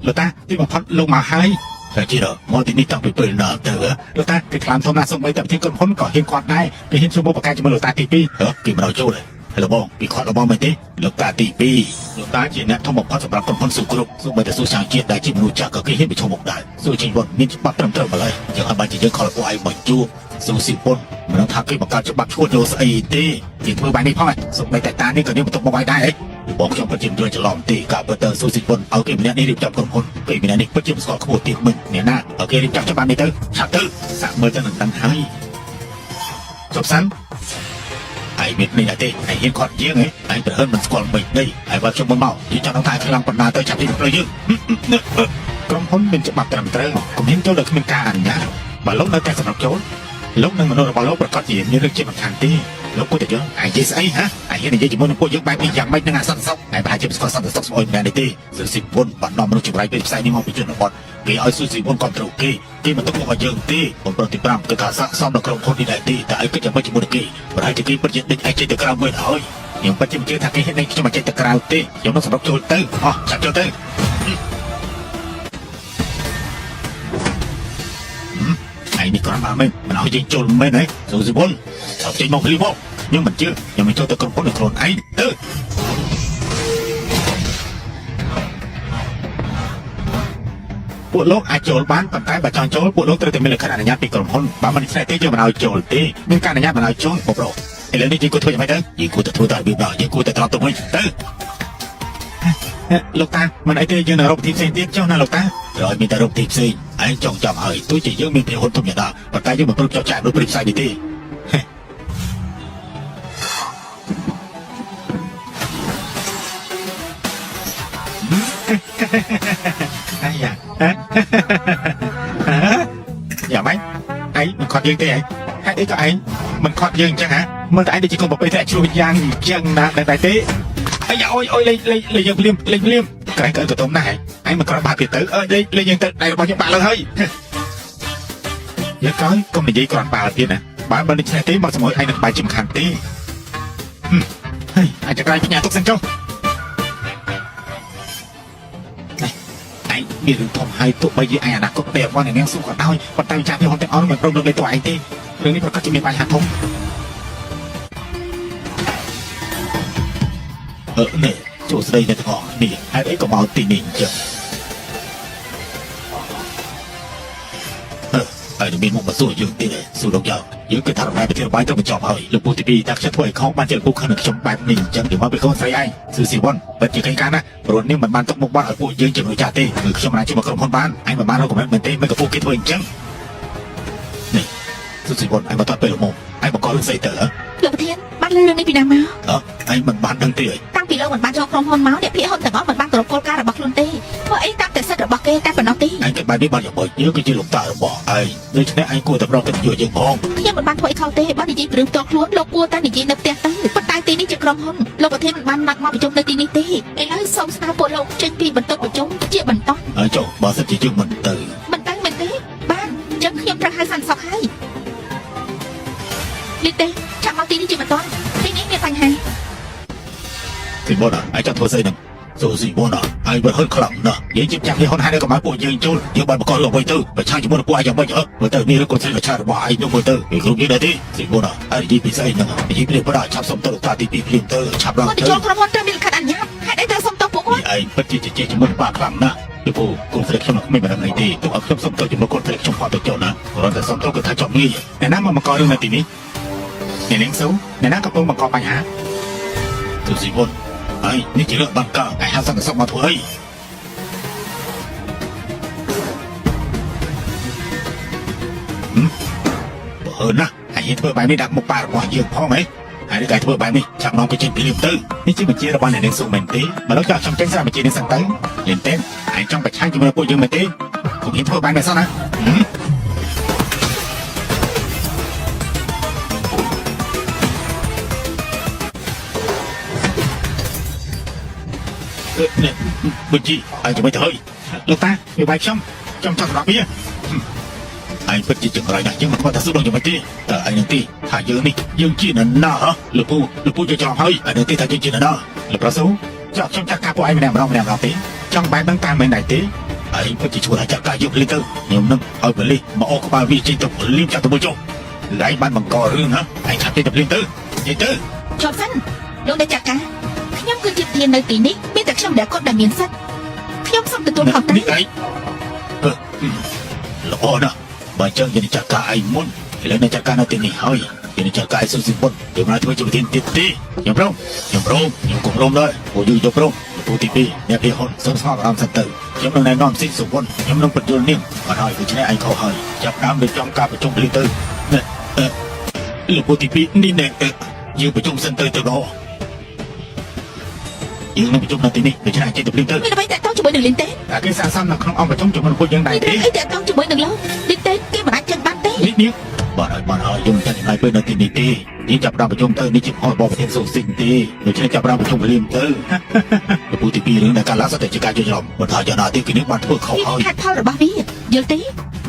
លោកតាទីបំផុតលោកមកហើយតែជាមកទីនេះតាំងពីពេលណាទៅលោកតាគេខ្លាំងធំណាស់សូម្បីតែប្រធានក្រុមហ៊ុនក៏ហ៊ានគាត់ដែរគេហ៊ានជួបបកកាយជាមួយលោកតាទី2គេមិនឲ្យចូលទេហើយលោកបងពីគាត់របស់មែនទេលោកតាទី2លោកតាជាអ្នកធំបំផុតសម្រាប់ក្រុមហ៊ុនស៊ូគ្រប់សូម្បីតែស៊ូសាងជាតិដែលជាមនុស្សចាស់ក៏គេហ៊ានប្រឈមមុខដែរស៊ូជីវ័នមានច្បាប់ត្រឹមត្រូវម្ល៉េះយ៉ាងហើយបានជាយើងខលពួកឯងមកជួបស៊ូស៊ីពុនមិនដឹងថាគេបង្កើតច្បាប់ឈួតយកស្អីទេគេធ្វើបែបនេះផងសូម្បីតែតានេះក៏នាងបន្ទុកមកឲ្យដែរបងខ្ញុំពិតជាមិនយល់ច្រឡំទេការពិតទៅស៊ូស៊ីពុនឲ្យគេម្នាក់នេះរៀបចំក្រុមហ៊ុនគេម្នាក់នេះពិតជាមិនស្គាល់ខ្ពស់ទៀតមិនអ្នកណាឲ្យគេរៀបចំច្បាប់នេះទៅឆាប់ទៅសាក់មើលទៅនឹងដឹងហើយចប់សិនឯងមាននេះដែរទេឯងហ៊ានគាត់យើងឯងប្រហែលមិនស្គាល់មិននេះឯងបើខ្ញុំមិនមកយើងចង់ថាខ្លាំងប៉ុណ្ណាទៅចាប់ពីផ្លូវយើងក្រុមហ៊ុនមានច្បាប់ត្រឹមត្រូវកុំហ៊ានចូលដោយគ្មានការអនុញ្ញាតបើលោកនៅតែសម្រាប់ចូលលោកនឹងមនុស្សរបស់លោកប្រកាសជាមានរឿងជាមិនខានទេលោកគួរតែយល់ឯងនិយាយស្អីហ៎ឯងហ៊ាននិយាយជាមួយនឹងពួកយើងបែបនេះយ៉ាងម៉េចនឹងអសន្តិសុខឯងប្រហែលជាស្គាល់សន្តិសុខស្អុយម្នាក់នេះទេស៊ូស៊ីពុនបាត់នាំមនុស្សចម្រៃពីផ្សាយនេះមកពីជនបទគេឲ្យស៊ូស៊ីពុនគ្រប់គ្រងគេមិនទុកមកឲ្យយើងទេបំប្រតិ5គឺថាស័ក្តិសមដល់ក្រុមហ៊ុននេះដែរទេតែឯងគិតយ៉ាងម៉េចជាមួយនឹងគេប្រហែលជាគេពិតជាដេញឯងចេញទៅក្រៅមើលហើយខ្ញុំពិតជាមិនជឿថាគេហ៊ានដេញខ្ញុំមកចេញទៅក្រៅទេខ្ញុំនឹងសម្រុកចូលទៅអស់ចាប់ចូលទៅឯងនេះគ្រាន់តែមិនឲ្យយើងចូលមែនទេស៊ូស៊ីពុនចាប់ចេញមកភ្លាមមកខ្ញុំមិនជឿខ្ញុំមិនចូលទៅក្រុមហ៊ុននឹងខ្លួនឯងទៅពួកលោកអាចចូលបានប៉ុន្តែបើចង់ចូលពួកលោកត្រូវតែមានលក្ខណៈអនុញ្ញាតពីក្រុមហ៊ុនបើមិនឆ្លៃទេយើងមិនឲ្យចូលទេមានការអនុញ្ញាតមិនឲ្យចូលបងប្រុសឥឡូវនេះយើងគួរធ្វើយ៉ាងម៉េចទៅយើងគួរតែធ្វើតាមរបៀបយើងគួរតែត្រឡប់ទៅវិញទៅលោកតាមិនអីទេយើងនឹងរកវិធីផ្សេងទៀតចុះណាលោកតាហើយមានតែរកវិធីផ្សេងឯងចង់ចាំហើយទោះជាយើងមានប្រហុនធំយ៉ាងណាប៉ុន្តែយើងមិនព្រមចោះចាក់ដូចព្រឹកផ្សាយនេះទេអាយ៉ាយ៉ាងម៉េចឯងមិនខត់យើងទេឯង អីក៏ឯងមិនខត់យើងអញ្ចឹងហ៎មើលតែឯងដូចជាកូនប្រពៃតែជ្រុះវិញ្ញាណអញ្ចឹងណាតែទេអីអូយលេងយើងភ្លាមក្រែងកើទៅតុំណាស់ឯងមិនក្រោយបាត់ទៀតទៅលេងយើងទៅដៃរបស់យើងបាក់លើហើយយើងក្រោយកុំនិយាយគ្រាន់បាល់ទៀតណាបើនេះឆ្នេះទេមកសម័យឯងនឹងបាយជាមិនខានទេហើយអាចក្រែងផ្ញើទុកសិនចុះឯងមានរឿងធំហើយទោះបីជាឯងអនាគតពេលរបស់នាងស៊ូក៏ដោយប៉ុន្តែចាស់នេះហត់ទាំងអស់មិនព្រមលើកលែងតួឯងទេរឿងនេះប្រកាសជាមានបញ្ហាធំនេះចូលស្ដីនៅទាំងអស់នេះហើយអីក៏មកទីនេះអញ្ចឹងហើយមានមកសួរយើងទៀតសួរលោកយ៉ាងយើងគឺថារំលែកប្រធានបាយទៅបញ្ចប់ហើយលោកពូទី2តាខ្ញុំធ្វើឲ្យខំបានជាលោកពូខឹងនឹងខ្ញុំបែបនេះអញ្ចឹងយកមកពីកូនស្រីឯងស៊ឺស៊ីវ៉ុនបើជាកិច្ចការណាព្រោះនេះមិនបានទុកមុខបាត់ឲ្យពួកយើងជាមនុស្សចាស់ទេគឺខ្ញុំអាចជាមួយក្រុមហ៊ុនបានឯងមិនបានរកកំណត់មែនទេមិនក៏ពួកគេធ្វើអញ្ចឹងនេះស៊ឺស៊ីវ៉ុនឯងមកតើពេលមកឯងបង្ករឿងស្អីទៅលោកប្រធានបានលើរឿងនេះពីណាមកឯងមិនបានដឹងទេតាំងពីលោកមិនបានចូលក្រុមហ៊ុនមកអ្នកភៀកហ៊ុនទាំងអស់មិនបានគោរពគោលការណ៍របស់ខ្លួនទេធ្វើអីតាមតែសិទ្ធិរបស់គេតែប៉ុណ្ណោះទេឯងគិតបែបនេះបានយ៉ាងម៉េចយើងគឺជាលោកតារបស់ឯងដូច្នេះឯងគួរតែប្រកបទៅជួយយើងផងខ្ញុំមិនបានធ្វើអីខុសទេបើនិយាយពីរឿងផ្ទាល់ខ្លួនលោកគួរតែនិយាយនៅផ្ទះទៅប៉ុន្តែទីនេះជាក្រុមហ៊ុនលោកប្រធានមិនបានមកប្រជុំនៅទីនេះទេឥឡូវសូមស្នើពួកលោកចេញពីបន្ទប់ប្រជុំជាបន្តចុះបើសិនជាយើងមិនទៅមែនទេបានអញ្ចឹងខ្ញុំត្រូវហៅសន្តិសុខហើយនេះទេចាំមកទីនេះជាបន្តទីនេះមានបញ្ហាទីបនឯងចាំធ្វើស្អីនឹងសូស៊ីបនឯងបើហឺខ្លាំងណាស់យើងជិះចាំនេះហ៊ុនហើយក៏មកពួកយើងចូលយើងបានបង្ករឿងអ្វីទៅប្រឆាំងជាមួយពួកឯងយ៉ាងម៉េចមើលទៅនេះក៏ស្រីឆារបស់ឯងនោះមើលទៅគេគ្រប់នេះដែរទេស៊ីបនឯងនិយាយពីស្អីហ្នឹងនិយាយពីប្រដាឆាប់សុំទៅតាទី2ភ្លាមទៅឆាប់ឡើងទៅចូលក្រុមហ៊ុនត្រូវមានលក្ខខណ្ឌអនុញ្ញាតហេតុអីត្រូវសុំទៅពួកគាត់ឯងពិតជាជាមួយបាក់ខ្លាំងណាស់ពីព្រោះកូនស្រីខ្ញុំមិនបានដឹងអីទេទោះឲ្យខ្ញុំសុំទៅជាមួយកូនស្រីខ្ញុំផាត់ទៅចូលណាគ្រាន់តែសុំទៅគឺថាចប់ងាយអ្នកណាមកបង្ករឿងនៅទីនេះអ្នកនាងស៊ូអ្នកណាកំពុងបង្កបញ្ហាទូស៊ីវ៉ុនហើយនេះជារឿងបង្កើតឯងហៅសន្តិសុខមកធ្វើអីបើណាឯងធ្វើបែបនេះដាក់មុខប៉ារបស់យើងផងហ៎ហើយគេធ្វើបែបនេះចាប់នាំគេចេញពីលៀបទៅនេះជាបញ្ជារបស់អ្នកនាងស៊ូមែនទេបើលោកចង់ចេញសារបញ្ជានេះសិនទៅលៀនទេឯងចង់ប្រឆាំងជាមួយពួកយើងមែនទេកុំហ៊ានធ្វើបែបនេះសោះណានេះបញ្ជីឯងចាំមិនទៅហើយលោកតាវាបាយខ្ញុំចង់សម្រាប់វាឯងពិតជាចង្រៃណាស់យើងមិនគាត់ថាស៊ូដល់យ៉ាងម៉េចទេតើឯងនឹងទីថាយើងនេះយើងជានរណាលោកពូជាចំហើយឯងនឹងទីថាយើងជានរណាលោកប្រស៊ូចង់ខ្ញុំចាត់ការពួកឯងម្នាក់ទេចង់បែបហ្នឹងតាមមិនដែរទេឯងពិតជាជួយចាត់ការយកលីទៅខ្ញុំនឹងឲ្យបលិសមកអោក្បាលវាចេញទៅលៀមចាត់ទៅមួយចុះឯងបានបង្ករឿងណាឯងឆាប់ចេញទៅលៀមទៅនិយាយទៅចប់សិនលោកได้ចាត់ការខ្ញុំគឺជាប្រធាននៅទីនេះមានតែខ្ញុំដែលគាត់ដែលមានសិទ្ធិខ្ញុំសូមទទួលខុសត្រូវនេះឯងល្អណាស់បើអញ្ចឹងយើងចាត់ការឯងមុនឥឡូវនឹងចាត់ការនៅទីនេះហើយយើងចាត់ការឲ្យសុំស៊ីបុនយើងមិនធ្វើជាប្រធានទៀតទេខ្ញុំព្រមខ្ញុំគម្រោងដែរពួកយើងយកព្រមពូទី2អ្នកពីហ៊ុនសូមស្ងប់អារម្មណ៍សិនទៅខ្ញុំនឹងណែនាំស៊ីសុវណ្ណខ្ញុំនឹងបញ្យល់នាងបានហើយដូច្នេះឯងខុសហើយចាប់ដើមរៀបចំការប្រជុំលីទៅលោកពូទី2នេះយើងប្រជុំសិនទៅដល់យើងនឹងប្រជុំនៅទីនេះដូច្នេះចេញទៅភ្លាមទៅមានអ្វីតាក់ទងជាមួយនឹងលីនទេតែគេសាកសមនៅក្នុងអង្គប្រជុំជាមួយពួកយើងដែរទេអីតាក់ទងជាមួយនឹងលោកលីនទេគេមិនអាចចេញបានទេនេះបានហើយយើងចាត់ចំណាយពេលនៅទីនេះទេយើងចាប់ដល់ប្រជុំទៅនេះជាផលរបស់ប្រធានសូស៊ីងទេដូច្នេះចាប់ដល់ប្រជុំភ្លាមទៅពូទី2រឿងដែលកាលឡាសតែជាការយល់ច្រឡំបើថាយ៉ាងណាទេគឺនេះបានធ្វើខុសហើយហេតុផលរបស់វាយល់ទេ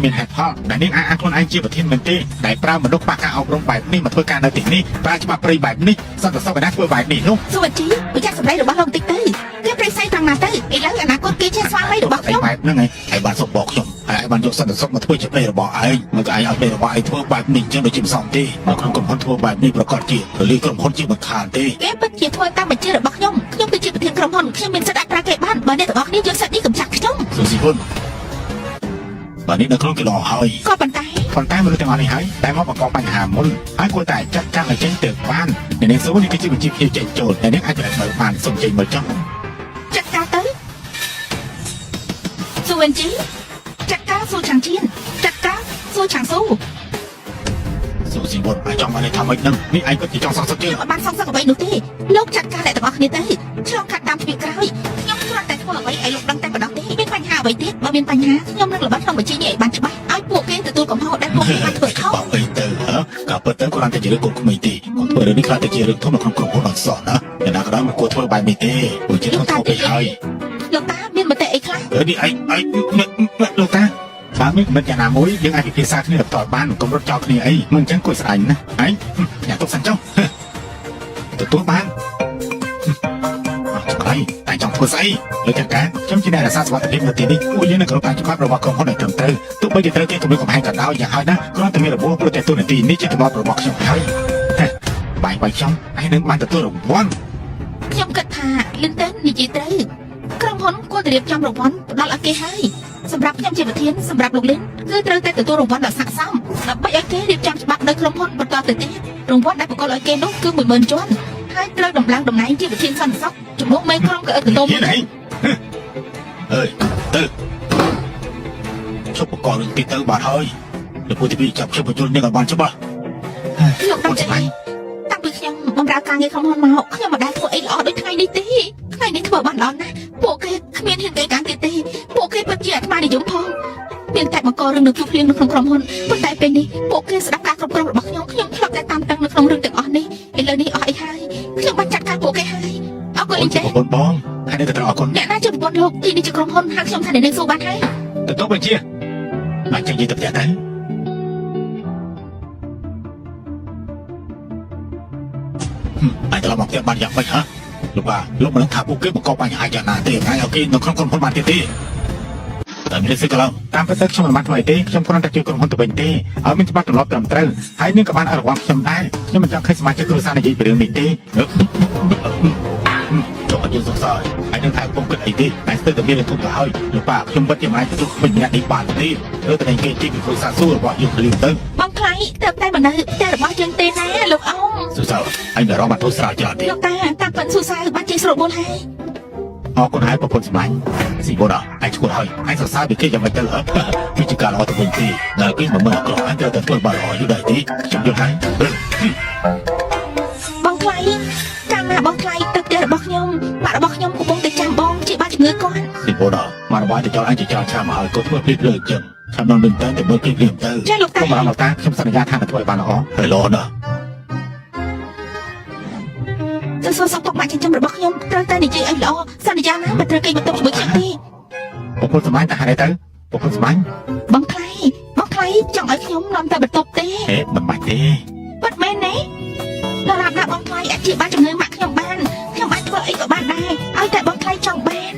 មានហេតុផលដែលនាងអាចខ្លួនឯងជាប្រធានមែនទេដែលប្រើមនុស្សបាក់ការអប់រំបែបនេះមកធ្វើការនៅទីនេះប្រើច្បាប់ព្រៃបែបនេះសន្តិសុខឯណាធ្វើបែបនេះនោះសុវជីប្រចាំសម្ដីរបស់លោកបន្តិចទៅគេប្រេះសៃត្រង់ណាទៅឥឡូវអនាគតគេចេះស្វាមីរបស់ខ្ញុំបែបហ្នឹងឯងបានសុំបកខ្ញុំហើយបានយកសន្តិសុខមកធ្វើជាប្តីរបស់ឯងមកឯងឲ្យប្តីរបស់ឯងធ្វើបែបនេះចឹងដូចជាមិនសមទេនៅក្នុងក្រុមហ៊ុនធ្វើបែបនេះប្រកាសជារលីក្រុមហ៊ុនជាមិនខានទេគេពិតជាធ្វើតាមបញ្ជារបស់ខ្ញុំគឺជាប្រធានក្រុមហ៊ុនខ្ញុំមានសិទ្ធិអាចប្រើគេបានបើអ្នកទាំងអស់គ្នាយកសិទ្ធិនេះកំចាត់ខ្ញុំសុស៊ីហ៊ុនបាទនេះនៅក្នុងគីឡូហើយក៏ប៉ុន្តែមនុស្សទាំងអស់នេះហើយតែមកបង្កបញ្ហាមុនហើយគួរតែចាត់ចាំឲ្យចេញទៅបានអ្នកស៊ូនេះគឺជាវិជាភាពចេញចូលអ្នកនេះអាចจะមើលបានសុំចេញមើលចុះចាត់ការទៅស៊ូវិនជីចាត់ការស៊ូឆាងជៀនចាត់ការស៊ូឆាងស៊ូស៊ូស៊ីវ៉ុនអាចចង់បានថាម៉េចនឹងនេះឯងពិតជាចង់សងសឹកទេអត់បានសងសឹកអ្វីនោះទេលោកចាត់ការអ្នកទាំងអស់គ្នាទៅឆ្លងកាត់តាមទ្វារក្រោយខ្ញុំគ្រាន់តែធ្វើអ្វីឲ្យលោកដឹងតែប៉ុណ្ណោះទេមានបញ្ហាអ្វីទៀតបើមានបញ្ហាខ្ញុំនឹងល្បិតក្នុងបញ្ជីនេះឲ្យបានច្បាស់ឲ្យពួកគេទទួលកំហុសដែលពួកគេបានធ្វើខុសបើអីទៅ ក៏ពិតទៅគ្រាន់តែជារឿងកូនក្មេងទេគាត់ធ្វើរឿងនេះខ្លាចតែជារឿងធំនៅក្នុងក្រុមហ៊ុនអត់សោះណាយ៉ាងណាក៏ដោយមិនគួរធ្វើបែបនេះទេព្រោះជាធំទៅហើយ លោកតាមានមតិអីខ្លះ នេះឯងលោកតាបើមានគំនិតយ៉ាងណាមួយយើងអាចពិភាក្សាគ្នាបន្តបានកុំរត់ចោលគ្នាអីមិនអញ្ចឹងគួរស្ដាយណាឯងញ៉ាំទុកសិនចុះទទួលបានចង្រៃតែចង់ធ្វើស្អីលើកការខ្ញុំជាអ្នករក្សាសុវត្ថិភាពនៅទីនេះពួកយើងនៅក្នុងការច្បាប់របស់ក្រុមហ៊ុនឲ្យត្រឹមត្រូវទោះបីជាត្រូវគេគម្រាមកំហែងក៏ដោយយ៉ាងហោចណាស់គ្រាន់តែមានរបួសព្រោះតែទូនាទីនេះជាទម្លាប់របស់ខ្ញុំហើយបាយខ្ញុំឯងនឹងបានទទួលរង្វាន់ ខ្ញុំគិតថាលឿនទៅនិយាយត្រូវក្រុមហ៊ុនគួរតែរៀបចំរង្វាន់ផ្ដល់ឲ្យគេហើយសម្រាប់ខ្ញុំជាប្រធានសម្រាប់លោកលឿនគឺត្រូវតែទទួលរង្វាន់ដ៏ស័ក្តិសមដើម្បីឲ្យគេរៀបចំច្បាប់នៅក្រុមហ៊ុនបន្តទៅទៀតរង្វាន់ដែលបង្កឲ្យគេនោះគឺ 10000 ជាន់ហើយត្រូវដំឡើងតំណែងជាប្រធានសន្តិសុខជំនួសមេក្រុមក៏អត់ទៅមកអើយទៅជប់បកលនឹងទីទៅបាត់ហើយលោកពូទីពីចាប់ជប់បញ្ជូលនេះឲ្យបានច្បាស់លោកដល់ចាំតាំងពីខ្ញុំបម្រើការងារក្រុមហ៊ុនមកខ្ញុំមិនដែលធ្វើអីល្អដូចថ្ងៃនេះទេថ្ងៃនេះធ្វើបានល្អណាស់ពួកគេគ្មានហ៊ានគេកាន់ទៀតទេពួកគេពិតជាអាត្មានិយមផងមានតែបង្ករឿងនៅជួបភ្លៀងនៅក្នុងក្រុមហ៊ុនប៉ុន្តែពេលនេះពួកគេស្ដាប់ការគ្រប់គ្រងរបស់ខ្ញុំធ្លាប់តែតាមតាំងនៅក្នុងរឿងទាំងអស់នេះឥឡូវនេះអស់អីហើយខ្ញុំបានចាត់ការពួកគេហើយអរគុណលោកទេបងហើយនៅតែអរគុណអ្នកណាជាប្រពន្ធលោកទីនេះជាក្រុមហ៊ុនហើយខ្ញុំថានៅសួរបានហើយទៅទៅបញ្ជាបានចឹងនិយាយទៅផ្ទះទៅអាចត្រឡប់មកផ្ទះបានយ៉ាងម៉េចហ៎លោកបាទលោកមិនដឹងថាពួកគេបង្កបញ្ហាយ៉ាងណាទេហើយឲ្យគេនៅក្នុងក្រុមហ៊ុនបានទៀតទេតែមានសិទ្ធិកន្លងតាមពិតខ្ញុំមិនបានធ្វើអីទេខ្ញុំគ្រាន់តែជួយក្រុមហ៊ុនទៅវិញទេឲ្យមានច្បាប់ទម្លាប់ត្រឹមត្រូវហើយនឹងក៏បានអនុវត្តខ្ញុំដែរខ្ញុំមិនចង់ឃើញសមាជិកគ្រួសារនិយាយពីរឿងនេះទេចូលឲ្យយើងសង្ស័យហើយនឹងថាពុំគិតអីទេតែស្ទើរតែមានរឿងធំទៅហើយលោកបាទខ្ញុំពិតជាមិនអាចទទួលពេញម្នាក់នេះបានទេត្រូវតែគេជិះពីគ្រួសារសួររបស់យើងលឿនទៅបងខ្លាយទៅតែមិននៅតែរបស់យើងទេណាលោកអ៊ំសួរហើយមានអារម្មណ៍បាត់ទូស្រាលច្រើនទេលោកតាតាមពិតសួរបានជិះស្រួលបួលហើយអរគុណហើយប្រពន្ធសម្លាញ់ស៊ីបូរ៉ាឯងឈ្មោះហើយឯងសរសើរពីគេយ៉ាងម៉េចទៅវាជាការល្អទៅវិញទេនៅគេមិនមើលអក្រក់ឯងត្រូវតែធ្វើបានល្អយូរដែរទេខ្ញុំយល់ហើយបងថ្លៃចាំណាបងថ្លៃទឹកផ្ទះរបស់ខ្ញុំបាក់របស់ខ្ញុំកំពុងតែចាំបងជាបាក់ជំងឺគាត់ស៊ីបូរ៉ាមករបស់ទៅចោលឯងជាចោលឆាមកហើយគាត់ធ្វើព្រៀបលើចឹងចាំដល់នឹងទៅមើលគេព្រៀបទៅចាលោកតាខ្ញុំមកតាខ្ញុំសន្យាថានឹងធ្វើឲ្យបានល្អហើយល្អណាស់ទៅសួរសុខទុក្ខម៉ាក់ចិញ្ចឹមរបស់ខ្ញុំត្រូវតែនិយាយឲ្យល្អសន្យាណាមិនត្រូវគេបន្ទប់ជាមួយខ្ញុំទេបងប្អូនសម្លាញ់តែហេតុអីទៅបងប្អូនសម្លាញ់បងថ្លៃចង់ឲ្យខ្ញុំនាំតែបន្ទប់ទេមិនបាច់ទេពិតមែនទេដល់ណាបងថ្លៃអាចជាបានជំងឺម៉ាក់ខ្ញុំបានខ្ញុំអាចធ្វើអីក៏បានដែរឲ្យតែបងថ្លៃចង់បាន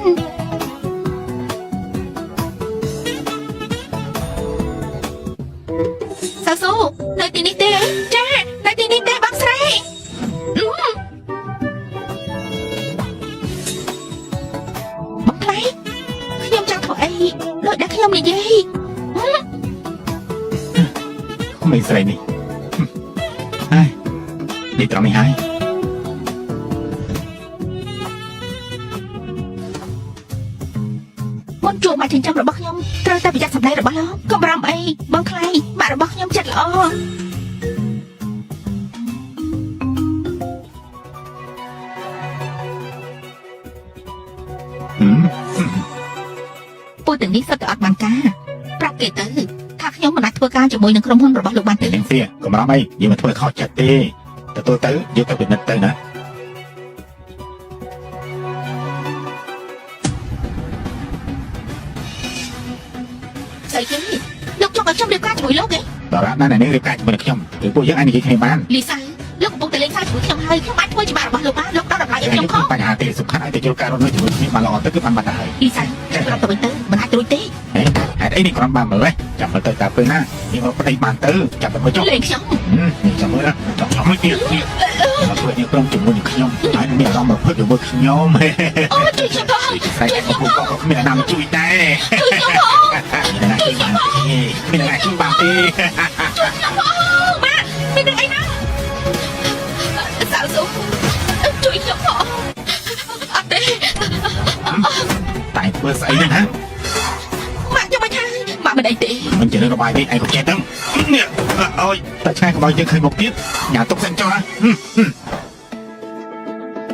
ស៊ូនៅទីនេះទេចានៅទីនេះទេបងស្រីខ្ញុំចង់ធ្វើអីដូចដែលខ្ញុំនិយាយមិនស្រីនេះហើយនេះត្រង់នេះហើយមុនជួបមកចិញ្ចឹមរបស់ខ្ញុំត្រូវតែប្រយ័ត្នសម្ដីរបស់លោកកុំបារម្ភអីបងថ្លៃម៉ាក់របស់ខ្ញុំចិត្តល្អពួកទាំងនេះសុទ្ធតែអត់បានការប្រាប់គេទៅថាខ្ញុំមិនអាចធ្វើការជាមួយនឹងក្រុមហ៊ុនរបស់លោកបានទេនាងសៀកុំរំអីយើងមិនធ្វើខុសចិត្តទេទទួលទៅយកទៅពិនិត្យទៅណាស្អីគេលោកចង់ឲ្យខ្ញុំរៀបការជាមួយលោកទេបាទណានាងរៀបការជាមួយខ្ញុំឬពួកយើងអាចនិយាយគ្នាបានលីសាលោកកំពុងតែលេងសើចជាមួយខ្ញុំហើយខ្ញុំអាចធ្វើច្បាប់របស់លោកបានលោកដល់តម្លៃឲ្យខ្ញុំខុសបញ្ហាទេសំខាន់ឲ្យតែយល់ការរស់នៅជាមួយគ្នាបានល្អទៅគឺបានបាត់ទៅហើយលីសាចាំប្រាប់ទៅវិញទៅមិនអាចរួចទេហេតុអីនេះគ្រាន់បានមើលចាំមើលទៅតើពេលណាយើងមកប្តីបានទៅចាំទៅមើលចុះលេងខ្ញុំចាំមើលចង់មើលទៀតមកធ្វើយើងក្រុមជាមួយនឹងខ្ញុំហើយមានអារម្មណ៍មកភើបជាមួយខ្ញុំអូជួយខ្ញុំផងស្រីខ្ញុំក៏គ្មានអាណាមកជួយដែរជួយខ្ញុំផងជួយខ្ញុំផងមានអាណាជួយបានទេជួយខ្ញុំផងម៉ាក់មានអីណាសៅស៊ូជួយខ្ញុំផងអត់ទេតែធ្វើស្អីហ្នឹងហ៎ម៉ាក់ចាំមិនថាម៉ាក់មិនអីទេមិនជារឿងរបាយទេឯងក៏ចេះទៅនេះអើយតែឆ្ងាយកុំឲ្យយើងឃើញមុខទៀតញ៉ាំទុកសិនចុះណា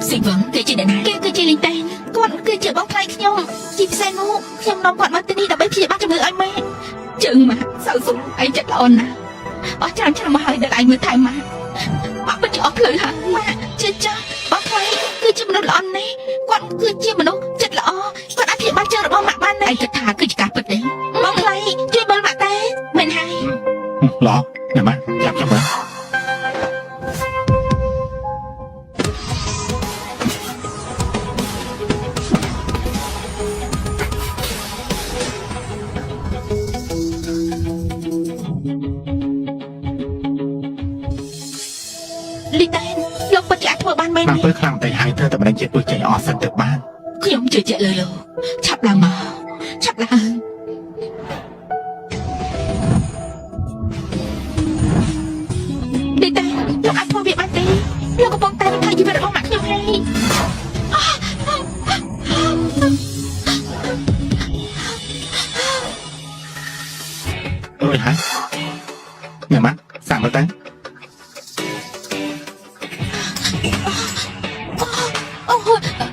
ស៊ីវងគេជាអ្នកណាគេគឺជាលីតែនគាត់គឺជាបងថ្លៃខ្ញុំជាពិសេសនោះខ្ញុំនាំគាត់មកទីនេះដើម្បីព្យាបាលជំងឺឲ្យម៉ែជើងម៉ាក់សៅស៊ូឯងចិត្តល្អណាស់ អស់ច្រើនឆ្នាំមកហើយដែលឯងមើលថែម៉ាក់ម៉ាក់ពិតជាអស់ភ្លឺហើយម៉ាក់ជឿចាស់បងថ្លៃគឺជាមនុស្សល្អណាស់គាត់គឺជាមនុស្សចិត្តល្អគាត់អាចព្យាបាលជើងរបស់ម៉ាក់បានណាឯងគិតថាគឺជាការពិតទេបងថ្លៃជួយមើលម៉ាក់តែមិនហើយ ល្អណាស់ម៉ាក់ចាំមើល លីតែនលោកពិតជាអាចធ្វើបានមែន ម៉ាក់ ទេ ពើខ្លាំងតែហើយត្រូវតែមិនចេះពើចេញអស់សិនទៅបាន ខ្ញុំជឿជាក់លើលោកឆាប់ឡើងមកឆាប់ឡើងលីតែនលោកអាចធ្វើវាបានទេលោកកំពុងតែរំខានជីវិតរបស់ម៉ាក់ខ្ញុំហើយ រួចហើយណាម៉ាក់សាក់មើលទៅ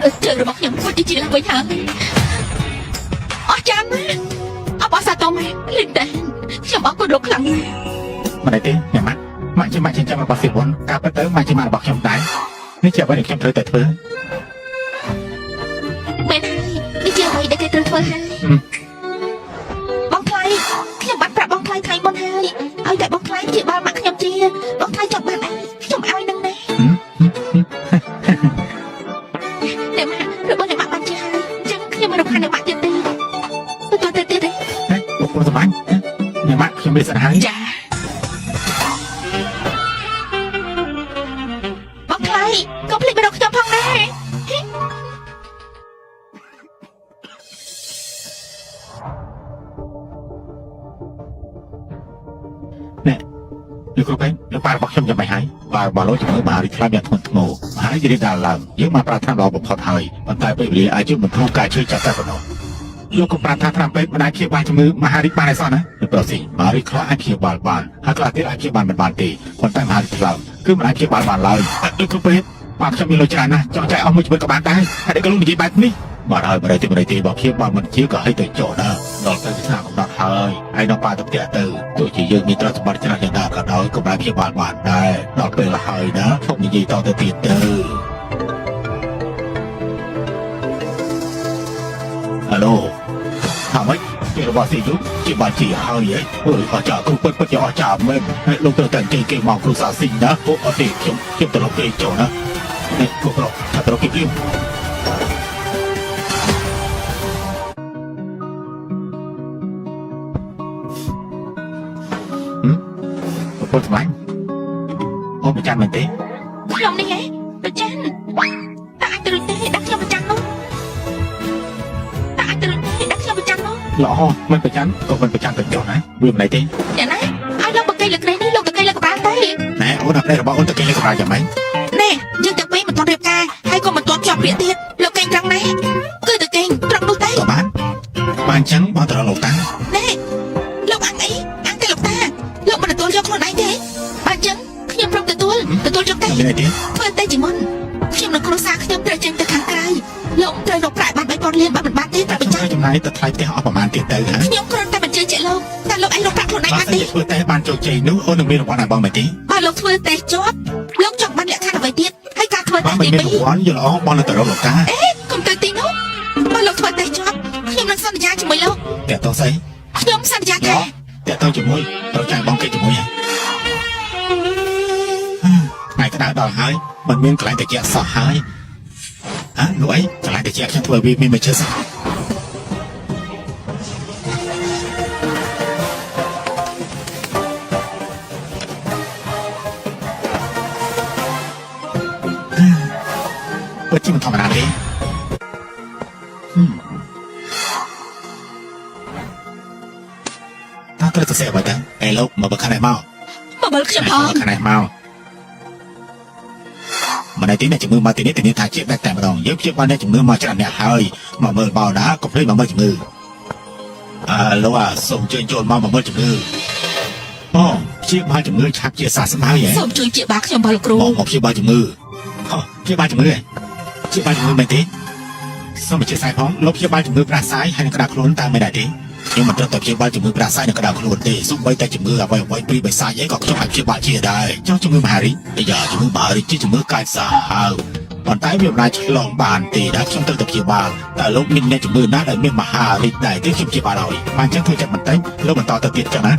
អូជើងរបស់ខ្ញុំពិតជាឡើងវិញហើយអស់ចាំណាអបអរសាទរម៉ែលីតែនខ្ញុំអរគុណលោកខ្លាំងណាស់ មិនអីទេណាម៉ាក់ម៉ាក់ជាម៉ាក់ចិញ្ចឹមរបស់ស៊ីវុនការពិតទៅម៉ាក់ជាម៉ាក់របស់ខ្ញុំដែរនេះជាអ្វីដែលខ្ញុំត្រូវតែធ្វើ មែនហើយនេះជាអ្វីដែលគេត្រូវធ្វើហើយបងថ្លៃខ្ញុំបានប្រាប់បងថ្លៃថ្ងៃមុនហើយឲ្យតែបងថ្លៃជាបាល់ម៉ាក់ខ្ញុំជាបងថ្លៃចង់បានអីខ្ញុំឲ្យនឹងណាតែម៉ាក់របស់អ្នកម៉ាក់បានជាហើយអញ្ចឹងខ្ញុំមិនរំខានអ្នកម៉ាក់ទៀតទេទៅទៀតទេ ហេពួកខ្ញុំសម្បាញ់ណាម៉ាក់ខ្ញុំមានសិនហើយ ចាបងថ្លៃកុំភ្លេចមករកខ្ញុំផងណា លោកគ្រូពេញលោកប៉ារបស់ខ្ញុំចាំបាច់ហើយបើរបស់លោកជាមួយមហារីខ្លាំងយ៉ាងធ្ងន់ធ្ងរមហារីរីដាល់ឡើងយើងមកប្រាថ្នាល្អបំផុតហើយប៉ុន្តែពេលវេលាអាចជួយបន្ធូរការឈឺចាប់តែប៉ុណ្ណោះលោកក៏ប្រាប់ថាត្រាំពេទ្យមិនអាចព្យាបាលជំងឺមហារីបានឯសោះណាលោកប្រុសស៊ីមហារីខ្លាំងអាចព្យាបាលបានហើយខ្លះទៀតអាចព្យាបាលមិនបានទេប៉ុន្តែមហារីខ្លាំងគឺមិនអាចព្យាបាលបានឡើយលោកគ្រូពេទ្យបាទខ្ញុំមានលុយច្រើនណាស់ចង់ចែកអស់មួយជីវិតក៏បានដែរហើយក៏លោកនិយាយបែបនេះបាទហើយបរិយាទេបើព្យាបាលមិនជាក៏ឲ្យទៅចោលដែរដល់ទៅឆ្នាំកំណត់ហើយហើយដល់ប៉ាទៅផ្ទះទៅទោះជាយើងមានទ្រព្យសម្បត្តិច្រើនយ៉ាងណាក៏ដោយក៏បានព្យាបាលបានដែរដល់ពេលហើយណាខ្ញុំនិយាយតទៅទៀតទៅហៅឡូថាម៉េចពេលរបស់ស៊ីយុជាបាជាហើយអើយអស់ចាគ្រូពិតជាអស់ចាមែនហើយលោកត្រូវតែគេមកគ្រូសាស៊ីណាពួកអត់ទេខ្ញុំទៅរកគេចោលណានេះគ្រូប្រុសថាទៅរកគេលៀមពុទ្ធស្មាញ់អូប្រចាំមែនទេ ខ្ញុំនេះហ៎ប្រចាំតាអាចទៅរួចទេដាក់ខ្ញុំប្រចាំនោះតាអាចទៅរួចទេដាក់ខ្ញុំប្រចាំនោះ ល្អមិនប្រចាំក៏មិនប្រចាំទៅចុះណាវាមិនទេ យ៉ាងណាឲ្យលោកបកកៃលើក្រេនេះលោកបកកៃលើកបានទេ ណែអូនអត់ដែររបស់អូនទៅគេលេខប្រាយ៉ាងម៉េច ណែយើងទាំងពីរមិនទាន់រៀបការហើយក៏មិនទាន់ជាប់ពាក្យទៀតលោកកេងត្រង់ណាគឺទៅកេងត្រង់នោះទេ ក៏បានអញ្ចឹងបងទៅរកលោកតា ណែលោកអាំងអីអាំងតែលោកតាលោកមិនទទួលយកខ្លួនឯងទេអញ្ចឹងខ្ញុំព្រមទទួលយកតែ មានអីទៀត ធ្វើតែជាមុនខ្ញុំនឹងគ្រួសារខ្ញុំត្រូវចេញទៅខាងក្រៅលោកត្រូវរកប្រាក់បាន3000លានបើមិនបានទេប្រាប់ប្រចាំ ចំណាយទៅថ្លៃផ្ទះអស់ប្រហែលទៀតទៅហ៎ ខ្ញុំគ្រាន់តែបញ្ជាក់ជាលោកតែលោកឯងរកប្រាក់ខ្លួនឯង បើ បាន សិន ទេ ជាធ្វើតែបានជោគជ័យនោះអូននឹងមានរង្វាន់ឲ្យបងមែនទេ បើលោកធ្វើតែជាប់លោកចង់បានលក្ខខណ្ឌអ្វីទៀតហើយការធ្វើ បើ តែ មិន ទី មានរង្វាន់យល់ល្អបងនឹងទៅរកលោកតា 2អេកុំទៅទីនោះបើលោកធ្វើតែជាប់ខ្ញុំនឹងសន្យាជាមួយលោក តែតោះស្អី ខ្ញុំសន្យាថា តែតោះជាមួយត្រូវចាយបងគេជាមួយហើយថ្ងៃក្តៅដល់ហើយមិនមានកន្លែងតិចសោះហើយលោកអីកន្លែងតិចខ្ញុំធ្វើវាមានមកជឿសោះ ពិតជាមិនធម្មតាទេតើត្រូវទៅសេអ្វីទៅអេលោកមកបើខាងនេះមក មកមើលខ្ញុំផង ខាងនេះមកមិនឯទីនេះជំងឺមកទីនេះថាជាបែបតែម្ដងយើងព្យាបាលអ្នកជំងឺមកច្រើនអ្នកហើយមកមើលបោណាកុំភ្លេចមកមើលជំងឺលោកសូមជួយចូលមកមើលជំងឺអូព្យាបាលជំងឺឆាប់ជាសះស្បើយហ៎ សូមជួយជាបាខ្ញុំបងលោកគ្រូ មកព្យាបាលជំងឺព្យាបាលជំងឺជាបាលជំងឺមែនទេសូមបញ្ជាក់សាយផងលោកព្យាបាលជំងឺផ្ដាសាយហើយនឹងក្តារខ្លួនតាមមិនដែរទេ nhưng mà trong tập chia ba chừng mưa ra sai được cái đào luôn đi xúc bay tay chừng mưa bay bay bay bay sai giấy còn trong ảnh chia ba chia đây cho chừng mưa mà đi bây giờ chừng mưa mở đi chứ chừng mưa cài xả còn tái việc này chỉ lòng bàn thì đã trong tập chia ba tại lúc mình nghe chừng mưa nát ở miền mà hà đi đại tiếp trong chia ba rồi mang chắc thôi chặt mình tay lúc mình to tập tiết cho nó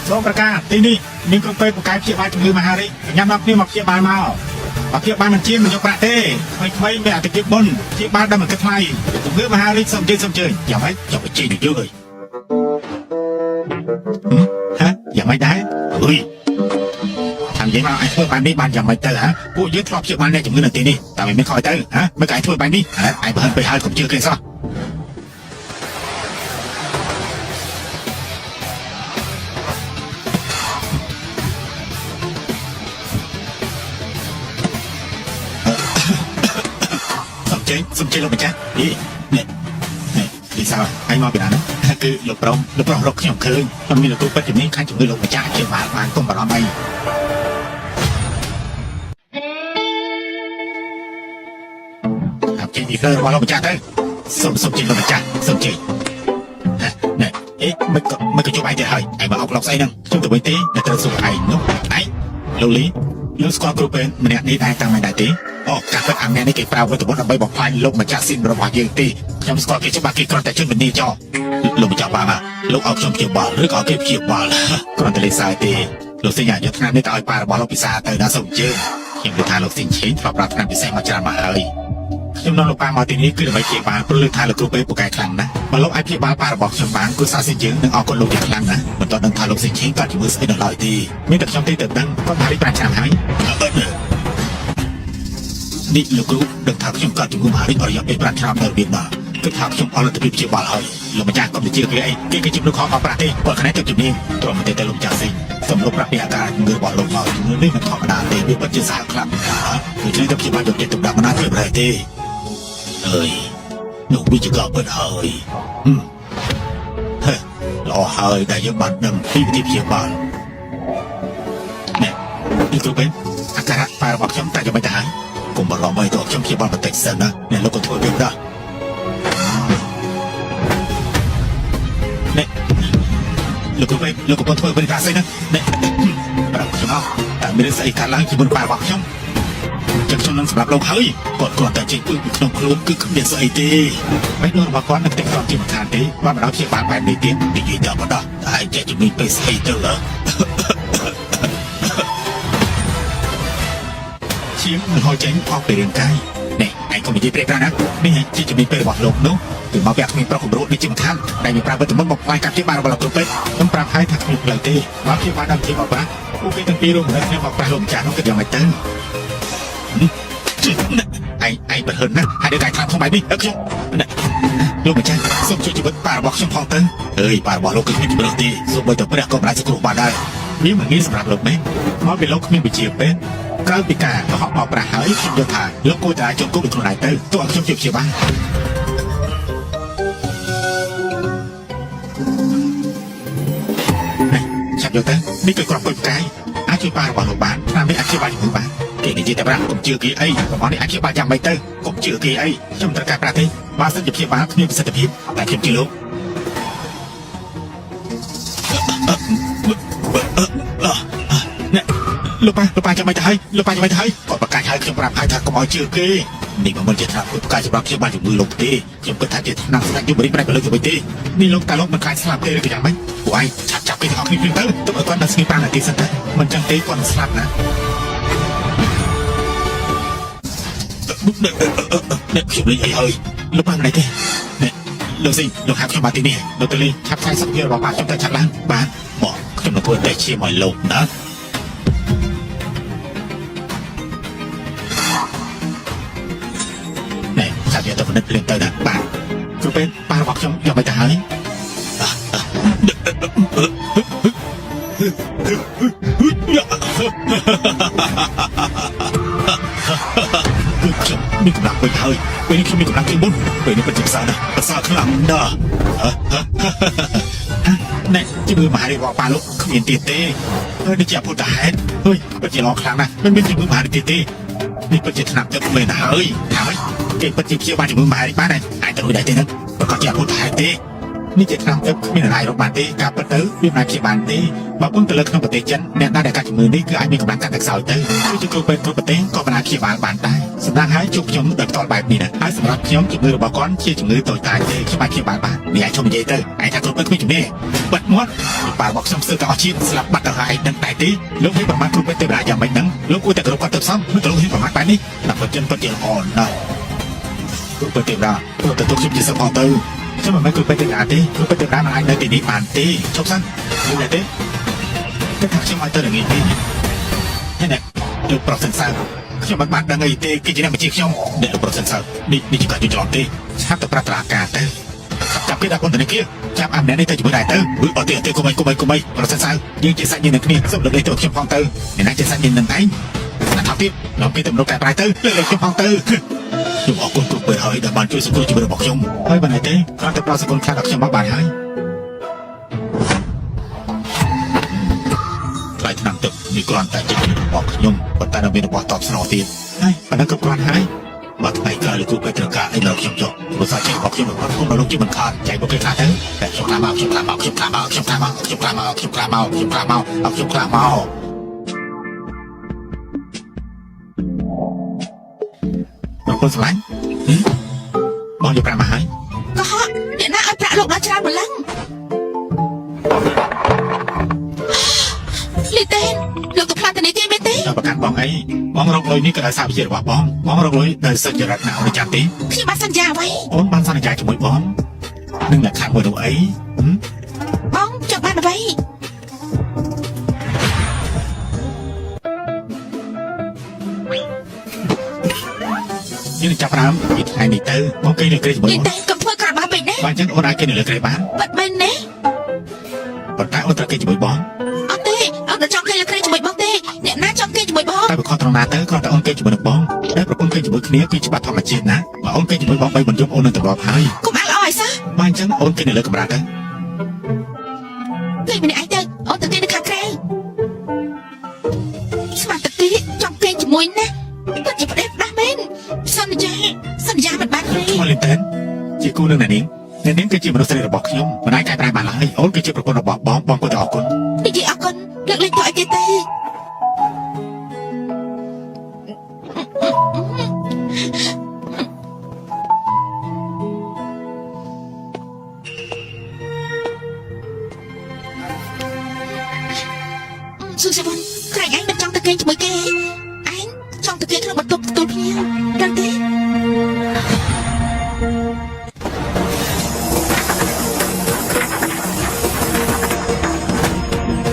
sốประกาศที่นี่มีคนไปประกาศเชียร์บ้านจมือมาหาดิย้ำนับนี่มาเชียร์บ้านมาเอาเชียร์บ้านมันเชียร์มันยกประเทศไม่ไม่อาจจะเก็บบนเชียร์บ้านได้เหมือนกันไทยจมือมาหาดิสมเจยอย่าไปจีนเยอะเลยฮะอย่าไม่ได้เฮ้ยทำยังไงไอ้ทั่วบ้านนี้บ้านยังไม่เตอฮะผู้ยึดครอบเชียร์บ้านได้จมือหนึ่งทีนี่แต่ไม่คอยเตอฮะไม่ไก่ทั่วบ้านนี้ไอ้เพิ่นไปหาผมเชื่อกันซะสมเจลงไปจ้ะนี่ดีsao anh mò bị nào đóคือหลบรกขยมคืนมันมีหลบตู้ปัจจุบันนี้ข้างจุดมือลงไปจ้าเชื่อมาต้มบะร้อนไปครับเจดีเคยว่าลงไปจ้าเต้สมเจลงไปจ้าสมเจนี่ไม่ก็จุบไอ้เดี๋ยวให้ไอ้มาออกหลอกไส้นั่งช่วงตัวไปตีเดี๋ยวเธอส่งไอ้นุ๊กไอ้โลลี่ลูกสกอร์กรุ๊ปเป็นมันเนี่ยนี่ได้ตั้งไม่ได้ตีออกจากเป็นอังแนนี่เก็บเปล่าไว้แต่บนเอาไปบอกพายลงมาจากสิ้นระหว่างยืนตียำสกอร์เก็บชุบากีกรอนแต่ชื่นเป็นนี่จอลงมาจากบ้ามาลูกเอาชมเกี่ยวบอลหรือเอาเก็บเกี่ยวบอลกรอนแต่เลยสายตีลูกสิ่งอย่างยศงานนี่ต่อยปลาบอลลูกปีศาจเตยน่าสมชื่อยังดูทางลูกสิ่งชิ้นปรับรับงานพิเศษมาจานมาเลยยำนอนลูกปลามาตีนี้คือใบเกี่ยวบอลเพื่อเลือกทางลูกกรุ๊ปไปปุกไก่คลังนะมาลบไอพีบอลปลาบอกชมบางกุศลสิ่งยืนนึงออกคนลูกอย่างคลังนะเหมือนตอนนั้นทางลูกสิ่งชิ้นก่อนที่มือใส่หนึ่งลอยตีไม่แต่ชมตีเติมดังก็มาได้ปลาชามหายนี่ลูกรู้ดังทางชมการจุ่มหาริอริยเป็นประธานเดินเบียนมาก็ทางชมเอาละตะบิบเชียบาลเฮยลงมาจากก็ไม่เชื่อเลยไอ้เก่งจุ่มลูกคอมาประเทศเปิดคะแนนจุดนี้ตัวมันเตะลงจากสิสมรบรับอาการเงือบอลลงมาเงือนี่มันธรรมดาเลยมีปัจจัยสามครั้งหรือใช้ตะบิบาลจนเจ็บตุกดำมันน่าเทียบไรตีเฮ้ยหนูวิจิกรเปิดเฮยเฮ้ยรอเฮยได้ยังบัตรนำที่เชียบาลเนี่ยนี่ตัวเป็นอาการปลาบอกช้ำแต่จะไม่ตายผมบอกเราไม่ต้องช่องเชียร์บอลมาเตะเซนนะเนี่ยเราก็ทั่วเรื่องได้เนี่ยเราก็ไปทั่วบริการเซนนะเนี่ยเราช่องเอาแต่ไม่ได้ใส่การล้างที่บนปลาบอกช่องจากช่องนั้นสำหรับเราเฮ้ยก่อนแต่จริงปืนขนมคลุ้มคือเดียนใส่ตีไม่โดนมาก้อนนักเตะความจริงทานตีว่าเราเชียร์บอลไปในเตี้ยดียืนยันมาได้ไอ้เจ๊จะมีไปใส่เตอร์เชียงมันหอยใจออกไปเรียนไกลเนี่ยไอ้ก็มีจีเปรย์นะนี่ไงที่จะมีเปรย์บอกลงนู้ถึงมาแบบมีปลาขุ่นรู้ในจิมท่านได้มีปลาเป็นตัวมันบอกไปกับที่บ้านเราตัวเป็ดต้องปลาให้ถักมีเลยตีมาที่บ้านดำที่บอกว่าผู้เป็นตั้งปีรุ่งเลยเนี่ยบอกปลาลงจานน้องก็ยังไม่ตึงไอ้ประเหินนะให้ได้ทำเข้าไปดิเอ้ยลูกไม่ใช่ส้มช่วยจีบปลาบอกช่องพองตึงเฮ้ยปลาบอกลูกก็ไม่จีบเลยตีส้มใบตัวเปรี้ยวก็ปลาจะกรุบมาได้นี่เหมือนงี้สำหรับลูกไหมเพราะเป็นลูกไม่ไปจีบเป็นกลางปีกาเขาออกประหารคิดโยธาแล้วกูจะจนกูเป็นคนไหนเตอร์ตัวชมเฉียบบ้างชับโยธานี่คือกรอบปีกาอาชีพปลาบอกหลบบ้านทำให้อาชีพปลาอยู่หมู่บ้านเก่งจริงแต่ปลาผมเชื่อกี่ไอ้ผมบอกในอาชีพปลายังไม่เตอร์ผมเชื่อกี่ไอ้ช่างตระการปลาที่บ้านสัญญาเฉียบบ้านมีประสิทธิภาพแต่เข้มกี่ลูกเนี่ยลูกปลาจะไม่ตายลูกปลาจะไม่ตายก่อนประกาศใช้เครื่องปราบภัยทางกบอยเชื่อกี้นี่มันจะทำประกาศจะปราบเชื่อบ้านอยู่มือลงตีจนกระทั่งจะนำสกัดยุบริบไรไปเลยจะไปตีนี่ลงตาลงมันคลายสลับเตะเลยอย่างไหมโอ้ยจับไปทางนี้เพิ่งต้องเอาก้อนดัชนีปลาหน่อยตีสันแต่มันจังตีก่อนสลับนะเนี่ยเขียนเลยเฮ้ยลูกปลาอะไรเต้เนี่ยลูกสิลูกหาเข้ามาที่นี่ลูกตะลีชับใช้สักเพียร์บอกปากจนแต่ชัดล้างบ้านหมอจนมาพูดได้เชี่ยหมอยลงนะสัตว์เลี้ยงตัวนั้นเลี้ยงเตยดักปลาคือเป็นปลาบอกช่องอย่าไปตายมีกำลังไปเฮ้ยเป็นนี่คือมีกำลังขึ้นบนเป็นนี่เป็นจิตสานะภาษาข้างหลังด่า ណែជំងឺមហារីករបស់ប៉ាលោកគ្មានទៀតទេហើយនេះជាពុទ្ធហេតុហើយពិតជាឡងខ្លាំងណាស់មិនមានជំងឺមហារីកទៀតទេនេះពិតជាថ្នាក់ទឹកមែនហើយហើយគេពិតជាព្យាបាលជំងឺមហារីកបានហើយអាចទៅរួចដែរទេហ្នឹងប្រកាសជាពុទ្ធហេតុទេនេះជាថ្នាំទឹកគ្មានอะไรរកបានទេការពិតទៅវាមិនអាចព្យាបាលទេបើពឹងទៅលើក្នុងប្រទេសចិនអ្នកដែលកាត់ជំងឺនេះគឺអាចមានកម្លាំងកាត់ទឹកខ្សោយទៅគឺជាគ្រូពេទ្យគ្រប់ប្រទេសក៏មិនអាចព្យាបាលបានដែរសម្រាប់ហើយជួបខ្ញុំដោយផ្ទាល់បែបនេះណាហើយសម្រាប់ខ្ញុំជំងឺរបស់គាត់ជាជំងឺតូចតាចទេខ្ញុំអាចព្យាបាលបាននេះអាចជុំនិយាយទៅឯថាគ្រូពេទ្យគ្មានជំនាញបាត់មាត់ប៉ារបស់ខ្ញុំស្ទើរតែអស់ជាតិស្លាប់បាត់ទៅហើយនឹងតែទេលោកនេះប្រមាថគ្រូពេទ្យទេវតាយ៉ាងម៉េចហ្នឹងលោកគួរតែគោរពគាត់ទៅផ្សំមិនទៅលោកនេះប្រមាថបែបនេះដល់ប្រជនពិតជាល្អណាស់គ្រូពេទ្យទេវតាទៅទៅខ្ញុំជាសផងទៅខ្ញុំមិនមែនគ្រូពេទ្យទេវតាទេគ្រូពេទ្យទេវតាមិនអាចនៅទីនេះបានទេជប់សិនយល់ទេតែថាខ្ញុំឲ្យទៅល្ងាចនេះហ្នឹងលោកប្រុសសិនសើខ្ញុំមិនបានដឹងអីទេគេជាអ្នកបញ្ជាខ្ញុំអ្នកលោកប្រុសសិនសើនេះជាការយល់ច្រឡំទេឆាប់ទៅប្រាថ្នាការទៅចាប់គេដាក់ពន្ធនាគារចាប់អាម្នាក់នេះទៅជាមួយដែរទៅអត់ទេគុំអីប្រុសសិនសើយើងជាសាច់ញាតិនឹងគ្នាសុំលើកនេះទៅខ្ញុំផងទៅអ្នកណាជាសាច់ញាតិនឹងឯងណាថោទៀតលោកគេទៅរកតែប្រៃទៅលើកខ្ញុំផងទៅខ្ញុំអរគុណគ្រប់ពេលហើយដែលបានជួយសង្គ្រោះជីវិតរបស់ខ្ញុំហើយបានទេគ្រាន់តែផ្ដល់សង្គ្រោះខ្លះដល់ខ្ញុំមកបានហើយថ្លៃថ្នាំទឹកនេះគ្រាន់តែជារបស់ខ្ញុំប៉ុន្តែនៅមានរបស់តបស្នងទៀតហើយប៉ុណ្ណឹងក៏គ្រាន់ហើយបើថ្ងៃក្រោយលោកគ្រូពេទ្យត្រូវការអីលើខ្ញុំចុះព្រោះសាច់ចិត្តរបស់ខ្ញុំរបស់ខ្ញុំលោកជាមិនខាតចែកមកគេខ្លះទៅតែខ្ញុំខ្លាមកបងប្អូនស្លាញ់បងយកប្រាក់មកហើយកុហកអ្នកណាឲ្យប្រាក់លោកដល់ច្រើនម្លឹងលីតេនលោកទៅផ្លាត់ទៅនេះគេមែនទេប្រកាន់បងអីបងរកលុយនេះក៏ដោយសារវិជារបស់បងរកលុយដោយសិទ្ធិចរិតណាអូនចាំទេខ្ញុំបានសន្យាអ្វីអូនបានសន្យាជាមួយបងនឹងលក្ខខណ្ឌមួយនោះអីបងចង់បានអ្វីយើងចាប់ផ្ដើមពីថ្ងៃនេះទៅបងគេលើក្រេជាមួយអូនតែកុំធ្វើក្របានពេកណាបើអញ្ចឹងអូនអាចគេលើក្រេបានបាត់មែនទេប៉ុន្តែអូនត្រូវគេជាមួយបងអត់ទេអូនចង់គេលើក្រេជាមួយបងទេអ្នកណាចង់គេជាមួយបងតែបើខុសត្រង់ណាទៅគ្រាន់តែអូនគេជាមួយនឹងបងតែប្រពន្ធគេជាមួយគ្នាគឺច្បាប់ធម្មជាតិណាបើអូនគេជាមួយបង3បន្ទប់អូននឹងត្រឡប់ហើយកុំអាក់ល្អឲ្យសោះបើអញ្ចឹងអូនគេលើកម្រាស់ទៅគេម្នាក់ឯងទៅអូនទៅគេនៅខាងក្រៅស្មាតគេចង់គេជាមួយណាពិតជាផ្ដេសផ្ដាស់មែនសន្យាមិនបានទេមកលីតែនជាគូនឹងអ្នកនាងគឺជាមនុស្សស្រីរបស់ខ្ញុំមិនអាចកែប្រែបានឡើយអូនគឺជាប្រពន្ធរបស់បងគួរតែអរគុណនិយាយអរគុណលើកលែងទៅឲ្យគេទេស៊ូសេបុនក្រែងឯងមិនចង់ទៅគេជាមួយគេឯងចង់ទៅគេក្នុងបន្ទប់ទទួលភ្ញៀវដឹងទេ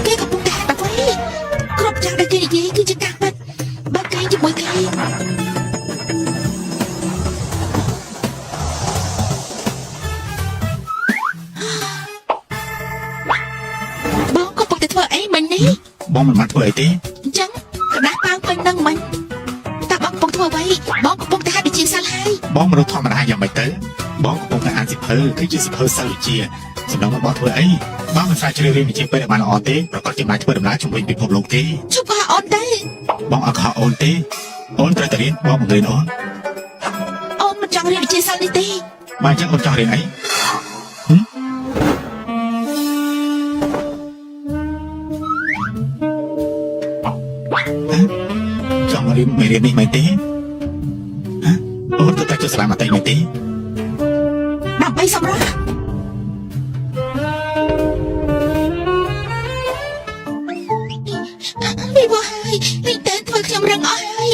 គេកំពុងតែហាត់អ្វីគ្រប់យ៉ាងដែលគេនិយាយគឺជាការពិតបើគេជាមួយគេបងកំពុងតែធ្វើអីមិញនេះបងមិនបានធ្វើអីទេអញ្ចឹងក្តាស់ប៉ាងពេញនឹងមិញតើបងកំពុងធ្វើអ្វីបងកំពុងតែហាត់វិជាសាស្ត្រហើយបងមនុស្សធម្មតាយ៉ាងម៉េចទៅបងកំពុងតែអានសៀវភៅគឺជាសៀវភៅសិលវិទ្យាសម្រាប់បងធ្វើអីបងមិនស្រាវជ្រាវរៀនវិទ្យាពេទ្យឲ្យបានល្អទេប្រកាសជាមិនធ្វើដំណើរជំនួយពិភពលោកទេជប់ក៏អូនទេបងអត់ខកអូនទេអូនត្រូវតែរៀនបងបង្រៀនអូនមិនចង់រៀនវិទ្យាសាស្ត្រនេះទេបើអញ្ចឹងអូនចង់រៀនអីចង់រៀនមេរៀននេះមែនទេអូនទៅតែចូលសាលាមត្តេយ្យមែនទេដើម្បីសម្រាប់ពីបោះហើយលីតែនធ្វើខ្ញុំរឹងអស់ហើយ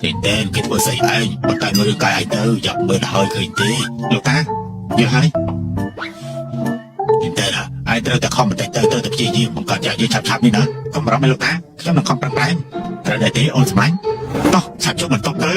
លីតែនគេធ្វើស្អីឯងបើតែមើលកាយឯងទៅយ៉ាប់មើលហើយឃើញទេលោកតាយល់ហើយលីតែនឯងត្រូវតែខំបន្តិចទៅព្យាយាមបង្កើតយ៉ាងយើងឆាប់នេះណាកុំបារម្ភឯលោកតាខ្ញុំនឹងខំប្រឹងប្រែងត្រូវតែទេអូនស្មាញតោះឆាប់ចូលបន្ទប់ទៅ